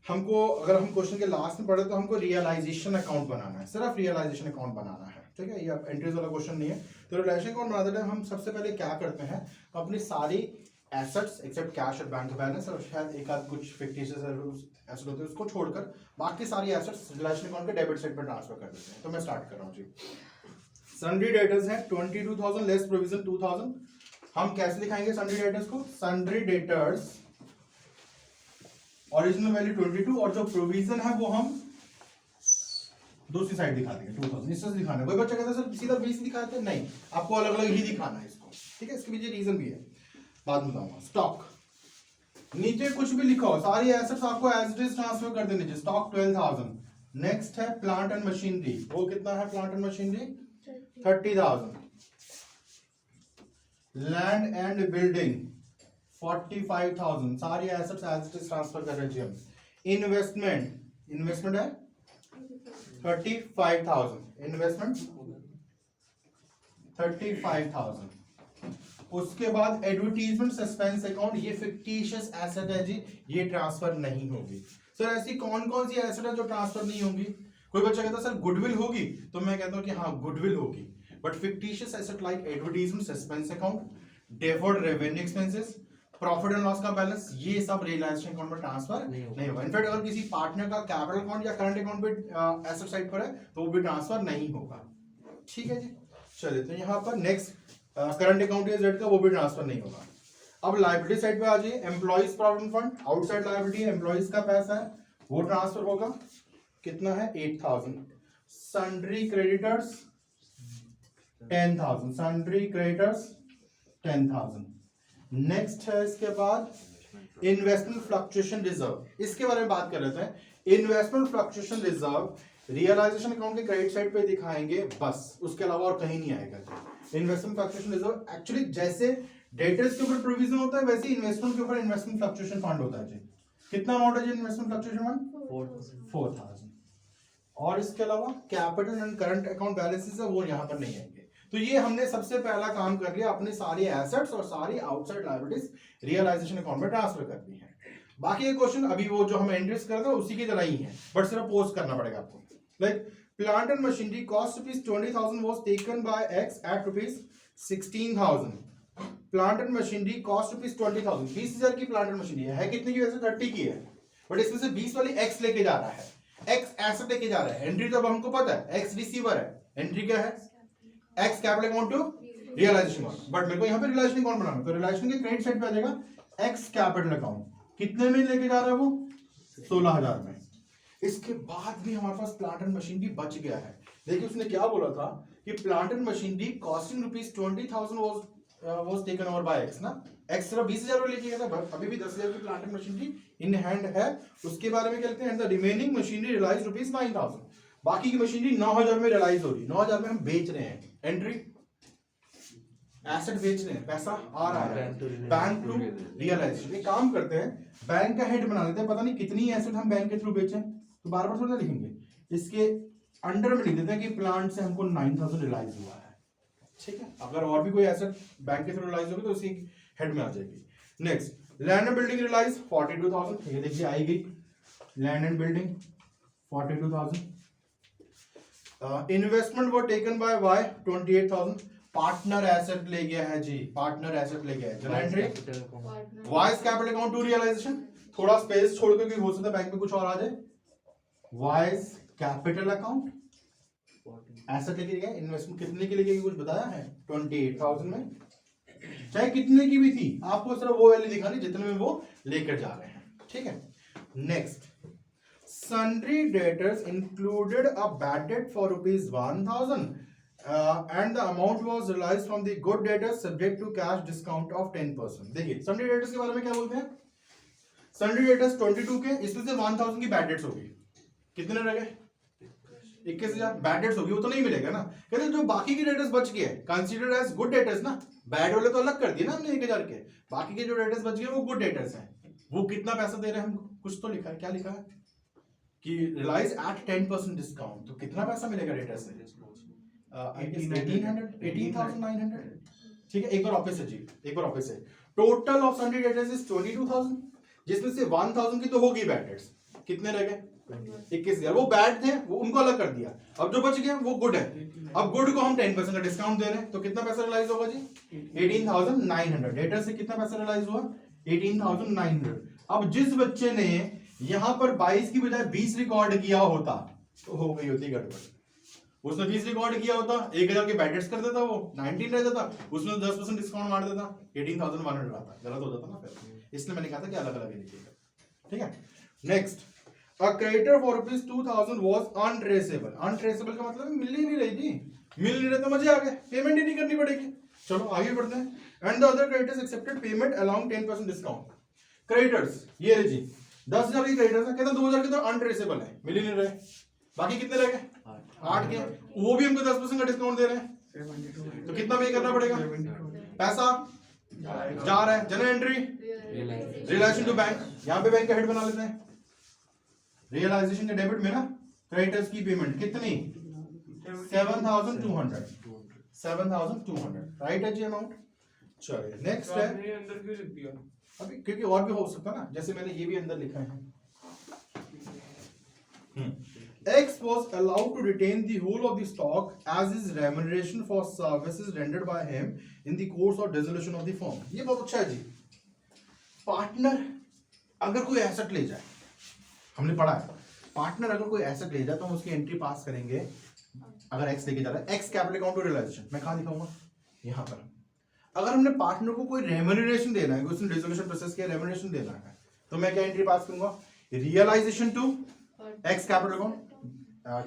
हमको अगर हम question के लास्ट में पढ़े तो हमको रियलाइजेशन अकाउंट बनाना है, सिर्फ रियलाइजेशन अकाउंट बनाना है, ठीक है। ये एंट्रीज वाला क्वेश्चन नहीं है। तो रियलाइजेशन अकाउंट बनाते हैं हम सबसे पहले क्या करते हैं, अपनी सारी एसेट्स एक्सेप्ट कैश और बैंक बैलेंस और शायद एक आध कुछ फिक्टिशियस एसेट होते हैं उसको छोड़कर बाकी सारी एसेट्स रियलाइजेशन अकाउंट के डेबिट साइड पर ट्रांसफर कर देते हैं। तो मैं स्टार्ट कर रहा हूँ जी। सन्ड्री डेटर्स हैं 22,000 लेस प्रोविजन 2,000। हम कैसे दिखाएंगे सन्ड्री डेटर्स को, सन्ड्री डेटर्स ओरिजिनल वैल्यू 22 और जो प्रोविजन है वो हम दूसरी साइड दिखा देंगे 2000। इससे दिखाना है, कोई बच्चा कहता है सर सीधा 20 दिखाते हैं, नहीं, आपको अलग अलग ही दिखाना है इसको, ठीक है। इसके पीछे रीजन भी है, बाद में बताऊंगा। स्टॉक नीचे कुछ भी लिखा हो, सारी एसेट्स आपको एज इट इज ट्रांसफर कर देने चाहिए। स्टॉक 12,000। नेक्स्ट है प्लांट एंड मशीनरी, वो कितना है plant and machinery 30,000। Land and building 45,000, सारी assets as it is transfer कर रहे हैं। इन्वेस्टमेंट है 35,000, इन्वेस्टमेंट 35,000। उसके बाद एडवर्टीजमेंट सस्पेंस अकाउंट, ये फिक्टिशियस एसेट है जी, ये ट्रांसफर नहीं होगी। सर ऐसी कौन कौन सी एसेट है जो ट्रांसफर नहीं होगी? कोई बच्चा कहता है सर गुडविल होगी, तो मैं कहता हूं कि हाँ गुडविल होगी, but fictitious asset like advertisement suspense account, deferred revenue expenses, profit and loss का बैलेंस, ये सब रियलाइजेशन अकाउंट में ट्रांसफर नहीं होगा। इनफैक्ट अगर किसी पार्टनर का कैपिटल अकाउंट या करंट अकाउंट पे एसेट साइड पर है तो वो भी ट्रांसफर नहीं होगा। ठीक है जी, चलिए तो यहाँ पर नेक्स्ट करंट अकाउंट या जेड का वो भी ट्रांसफर नहीं होगा। अब लायबिलिटी साइड पे आ जाइए, employees provident fund outside liability है, एम्प्लॉइज का पैसा है वो ट्रांसफर होगा, कितना है 8000। Sundry creditors 10,000, sundry creditors 10,000। Next है इसके बाद इन्वेस्टमेंट फ्लक्चुएशन रिजर्व, इसके बारे में बात कर रहे थे। Investment fluctuation reserve realisation account के क्रेडिट साइड पे दिखाएंगे बस, उसके अलावा और कहीं नहीं आएगा। इन्वेस्टमेंट फ्लक्चुएशन रिजर्व एक्चुअली जैसे डेटर्स के ऊपर प्रोविजन होता है वैसे इन्वेस्टमेंट के ऊपर इन्वेस्टमेंट फ्लक्चुएशन फंड होता है जी। कितना अमाउंट है जी इन्वेस्टमेंट फ्लक्चुएशन फंड? 4,000। और इसके अलावा capital and current account balances है वो यहाँ पर नहीं आएंगे। तो ये हमने सबसे पहला काम कर लिया, अपनी सारी एसेट्स और सारी आउटसाइड लायबिलिटीज रियलाइजेशन अकाउंट में ट्रांसफर कर दी है। बाकी ये क्वेश्चन अभी वो जो हम एंट्रीज कर रहे थे उसी की तरह ही है, बट सिर्फ पोस्ट करना पड़ेगा आपको। Like plant and machinery cost ₹20,000 was taken by X at ₹16,000। Plant and machinery cost ₹20,000, 20,000 की प्लांट एंड मशीनरी है कितनी की? वैसे 30 की है, बट इसमें से 20 वाली एक्स लेके जा रहा है, एक्स एसेट लेके जा रहा है। एंट्री तो अब हमको पता है एक्स रिसीवर है, एंट्री क्या है? X capital account to realisation account, but मेरे को यहाँ पे रियलाइजेशन अकाउंट बनाना है, तो रियलाइजेशन के क्रेडिट साइड पे आ जाएगा एक्स कैपिटल अकाउंट। कितने में लेके जा रहा है वो? 16,000 में। इसके बाद भी हमारे पास प्लांट एंड मशीनरी बच गया है। देखिए उसने क्या बोला था कि plant and machinery costing ₹20,000 was taken over bye x ना, एक्स सिर्फ 20,000 लेके गया था, अभी भी 10,000 की plant and machinery in hand है। उसके बारे में कहते हैं द रिमेनिंग मशीनरी रियलाइज ₹9,000, बाकी की मशीनरी 9,000 में रियलाइज हो रही, 9,000 में हम बेच रहे हैं। एंट्री एसेट बेच रहे हैं, पैसा आ रहा है बैंक टू रियलाइजेशन। एक काम करते हैं, बैंक का हेड बना लेते हैं, पता नहीं कितनी एसेट हम बैंक के थ्रू बेचें, तो बार बार थोड़ा लिखेंगे, इसके अंडर में लिख देते हैं कि प्लांट से हमको 9,000 रियलाइज हुआ है। ठीक है, अगर और भी कोई एसेट बैंक के थ्रू रियलाइज होगी तो उसी हेड में आ जाएगी। Next land and building realise 42,000, ये देखिए आई गई लैंड एंड बिल्डिंग 42,000। इन्वेस्टमेंट वो taken by Y 28,000, partner asset ले गया है जी, पार्टनर एसेट ले गया है। Journal entry Y's capital account to realisation, थोड़ा स्पेस छोड़ के क्योंकि हो सकता है बैंक में कुछ और आ जाए। वाइस कैपिटल अकाउंट एसेट लेके गया, इन्वेस्टमेंट कितने के लिए कुछ बताया है 28,000 में, चाहे कितने की भी थी आपको सिर्फ वो वैल्यू दिखानी जितने में वो लेकर जा रहे हैं। ठीक है, next sundry debtors included a bad debt for ₹1,000 and the amount was realized from the good debtors subject to cash discount of 10%। देखिए sundry debtors के बारे में क्या बोलते हैं? sundry debtors 22 के, इसमें से 1,000 की bad debts होगी, कितने रह गए? 21,000 bad debts होगी, वो तो नहीं मिलेगा ना। कहते हैं जो बाकी के debtors बच गए considered as good debtors ना, bad वाले तो अलग कर दिए ना हमने 1,000 के, बाकी के जो debtors बच गए वो good debtors हैं। वो कितना पैसा दे रहे हैं हमको? कुछ तो लिखा है, क्या लिखा है कि रियलाइज एट 10% डिस्काउंट, तो कितना पैसा मिलेगा डेटर से? 18,900। ठीक है, एक बार ऑफिस है जी, एक बार ऑफिस है। Total of sundry debtors is 22,000, जिसमें से 1,000 की तो होगी बैड डेट्स, कितने रह गए? 21,000। वो बैड थे, वो उनको अलग कर दिया, अब जो बच गए वो गुड है। अब गुड को हम 10% का डिस्काउंट दे रहे हैं, तो कितना पैसा रियलाइज होगा जी? 18,900। डेटर से कितना पैसा रियलाइज हुआ? 18,900। अब जिस बच्चे ने यहां पर 22 की बजाय 20 रिकॉर्ड किया होता तो हो गई होती गड़बड़। उसने 20 रिकॉर्ड किया होता, 1,000 के बैड डेट्स कर देता, वो 19 रह जाता, उसमें 10% डिस्काउंट मार देता, 18,100 आता, गलत हो जाता ना फिर। इसलिए मैंने कहा था कि अलग अलग लिखिएगा। ठीक है, next a creditor for ₹2,000 was untraceable. Untraceable का मतलब मिल ही नहीं रही थी, मिल नहीं रहे तो मजे आ गए, पेमेंट ही नहीं करनी पड़ेगी। चलो आगे बढ़ते हैं। And the other creditors accepted payment allowing 10% discount. Creditors ये रहे जी 10,000 के क्रेडिटर्स है, कहते 2,000 के तो अनट्रेसेबल है, मिल ही नहीं रहे, बाकी कितने रह गए? 8 के, वो भी हमको 10% का डिस्काउंट दे रहे हैं, तो कितना पे करना पड़ेगा? पैसा जा रहा है। Journal entry realisation to bank, यहाँ पे बैंक का हेड बना लेते हैं। रियलाइजेशन के डेबिट में ना क्रेडिटर्स की पेमेंट कितनी? 7,200, 7,200 राइट है जी अमाउंट। चलिए नेक्स्ट है, अंदर क्यों लिख दिया? अभी क्योंकि और भी हो सकता ना, जैसे मैंने ये भी अंदर लिखा है। X was allowed to retain the whole of the stock as his remuneration for services rendered by him in the course of dissolution of the firm। ये बहुत अच्छा है जी। पार्टनर अगर कोई एसेट ले जाए, हमने पढ़ा है पार्टनर अगर कोई एसेट ले जाए तो हम उसकी एंट्री पास करेंगे। अगर एक्स लेके जा रहा है, X capital account to realisation, मैं कहां दिखाऊंगा, यहां पर। अगर हमने पार्टनर को कोई रेम्यूनरेशन देना है, उसने डिसोल्यूशन प्रोसेस किया, रेम्यूनरेशन देना है, तो मैं क्या एंट्री पास करूंगा, realisation to X capital account,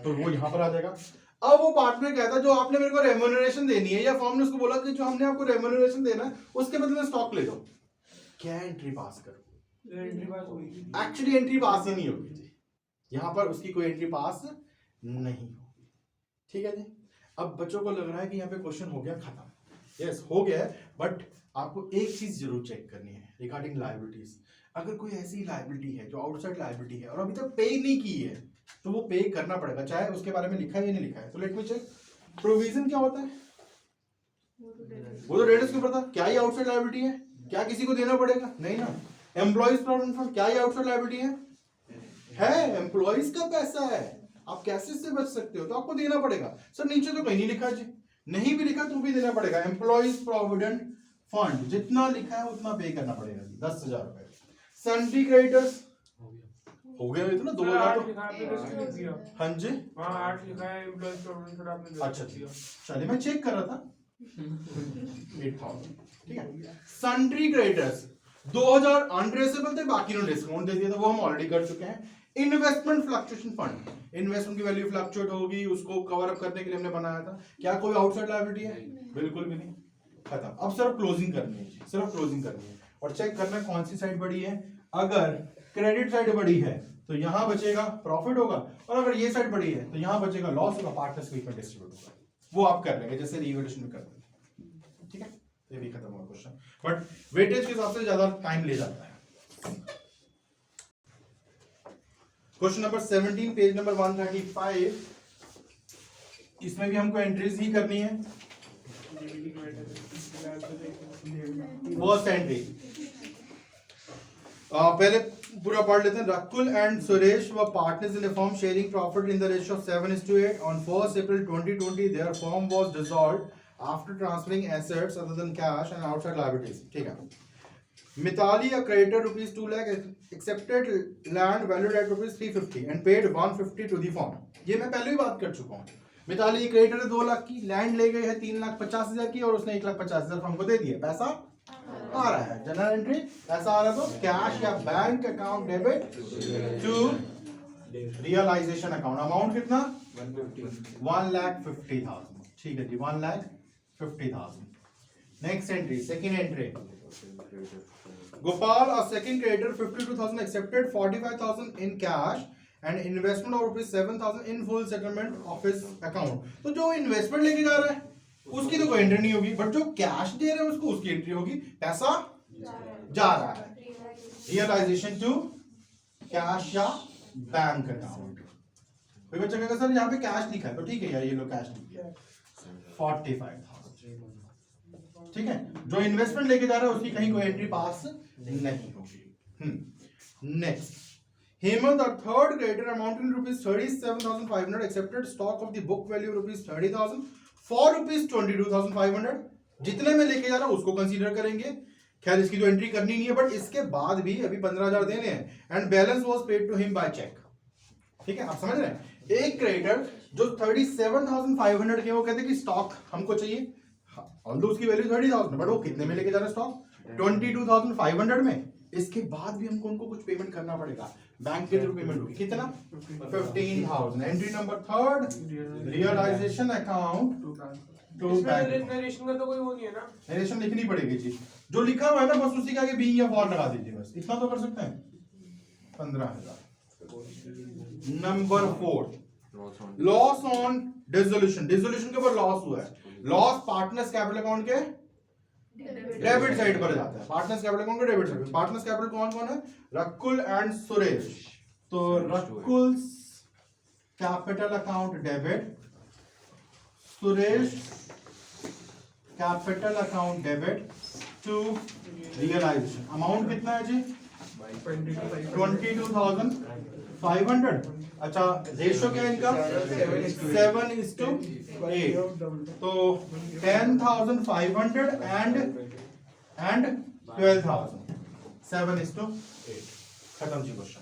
तो वो यहां पर आ जाएगा। अब वो पार्टनर कहता है जो आपने मेरे को रेम्यूनरेशन देनी है, या फर्म ने उसको बोला कि जो हमने आपको रेम्यूनरेशन देना है उसके बदले में स्टॉक ले दो, क्या एंट्री पास करूं, एक्चुअली एंट्री पास ही नहीं होगी जी, यहां पर उसकी कोई एंट्री पास नहीं होगी। ठीक है जी। अब बच्चों को लग रहा है कि यहाँ पे क्वेश्चन हो गया खत्म, यस हो गया है, बट आपको एक चीज जरूर चेक करनी है रिगार्डिंग लायबिलिटीज। अगर कोई ऐसी लायबिलिटी है जो आउटसाइड लायबिलिटी है और अभी तक पे नहीं की है, तो वो पे करना पड़ेगा, चाहे उसके बारे में लिखा है या नहीं लिखा है। तो लेट मी चेक, प्रोविजन क्या होता है, वो तो डेटर्स के ऊपर था, क्या ये आउटसाइड लायबिलिटी है, क्या किसी को देना पड़ेगा, नहीं ना। एम्प्लॉइज प्रोविडेंट फंड, क्या ये आउटसाइड लायबिलिटी है, एम्प्लॉइज का पैसा है, आप कैसे से बच सकते हो, तो आपको देना पड़ेगा। सर नीचे तो कहीं नहीं लिखा जी, नहीं भी लिखा तो भी देना पड़ेगा। एम्प्लॉइज प्रोविडेंट फंड जितना लिखा है उतना पे करना पड़ेगा जी, 10,000 रुपए। सन्ड्री क्रेडिटर्स हो गया इतना 2,000 तो, हाँ जी वहाँ 8 लिखा है एम्प्लॉइज प्रोविडेंट फंड आपने। अच्छा चलिए मैं चेक कर रहा था 8,000, ठीक है। सन्ड्री क्रेडिटर्स 2,000 अनट्रेसेबल थे, बाकी ने डिस्काउंट दे दिया था, वो हम ऑलरेडी कर चुके हैं। इन्वेस्टमेंट फ्लक्चुएशन फंड, इन्वेस्टमेंट की वैल्यू फ्लक्चुएट होगी, उसको कवर अप करने के लिए हमने बनाया था। क्या कोई आउटसाइड लायबिलिटी है, बिल्कुल भी नहीं, खत्म। अब सिर्फ क्लोजिंग करनी है, सिर्फ क्लोजिंग करनी है और चेक करना है कौन सी साइड बड़ी है। अगर क्रेडिट साइड बड़ी है तो यहां बचेगा प्रॉफिट होगा, और अगर ये साइड बड़ी है तो यहां बचेगा लॉस होगा, पार्टनर्स के बीच में डिस्ट्रीब्यूट होगा। वो आप कर लेंगे जैसे रिवैल्यूएशन में करते हैं, ठीक है। ये भी खत्म हुआ क्वेश्चन, बट वेटेज के हिसाब से ज्यादा टाइम ले जाता है। क्वेश्चन नंबर 17 पेज नंबर 135, इसमें भी हमको एंट्रीज ही करनी है। फर्स्ट एंट्री पहले पूरा पढ़ लेते हैं। Rakul and Suresh were partners in the firm sharing profit in the ratio of 7:8 on 1 April 2020 their firm was dissolved after transferring assets other than cash and outside liabilities, ठीक है। Mitali a creditor rupees 2 lakh accepted land valued at rupees 350 and paid 150 to the firm। ये मैं पहले भी बात कर चुका हूँ। मिताली क्रेडिटर है 2 लाख की, लैंड ले गई है 3,50,000 की और उसने 1,50,000 फर्म को दे दिया, पैसा आ रहा है। जनरल एंट्री पैसा आ रहा है तो कैश या bank account debit to realisation account. Amount कितना 1,50,000, ठीक है जी 1,50,000। Next entry second entry, Gopal, a second creditor, 52,000 accepted, 45,000 in cash and investment of rupees 7,000 in full settlement of his account। तो जो इन्वेस्टमेंट लेके जा रहा है उसकी तो कोई एंट्री नहीं होगी, बट जो कैश दे रहे हैं उसको उसकी एंट्री होगी, पैसा जा रहा है। रियलाइजेशन टू कैश या बैंक अकाउंट। कोई बच्चा कहेगा सर यहाँ पे कैश लिखा है, तो ठीक है यार ये लो कैश लिख दिया 45,000, ठीक है। जो इन्वेस्टमेंट लेके जा रहा है उसकी कहीं कोई एंट्री पास नहीं होगी। Next, Hemant a third creditor amounting to rupees 37,500 accepted stock of the book value rupees 30,000 for rupees 22,500। जितने में लेके जा रहा हूं उसको कंसीडर करेंगे, खैर इसकी तो एंट्री करनी नहीं है, बट इसके बाद भी अभी 15,000 देने हैं and balance was paid to him by cheque, ठीक है। आप समझ रहे हैं, एक क्रेडिटर जो 37,500 के, वो कहते हैं कि स्टॉक हमको चाहिए, ऑल्दो उसकी वैल्यू 30,000, बट वो कितने में लेके जा रहा है स्टॉक 22,500 में। इसके बाद भी हमको उनको कुछ पेमेंट करना पड़ेगा, बैंक के थ्रू पेमेंट होगी, कितना 15,000। Entry number third, realisation account to bank. Narration का तो कोई वो नहीं है ना, नरेशन लिखनी पड़ेगी जी, जो लिखा हुआ है ना बस उसी का आगे बी या फॉर लगा दीजिए, बस इतना तो कर सकते हैं। 15,000। Number 4, loss on dissolution, dissolution के ऊपर लॉस हुआ है, लॉस पार्टनर्स कैपिटल अकाउंट के डेबिट साइड पर जाता है, पार्टनर्स कैपिटल अकाउंट के डेबिट साइड। पार्टनर्स कैपिटल कौन कौन है, रकुल एंड सुरेश, तो Rakul capital account debit, Suresh capital account debit to realisation. Amount कितना है जी 22,500। अच्छा रेशियो क्या है इनका 7:8, तो 10,500 एंड 12,000। 7:8 खत्म जी क्वेश्चन।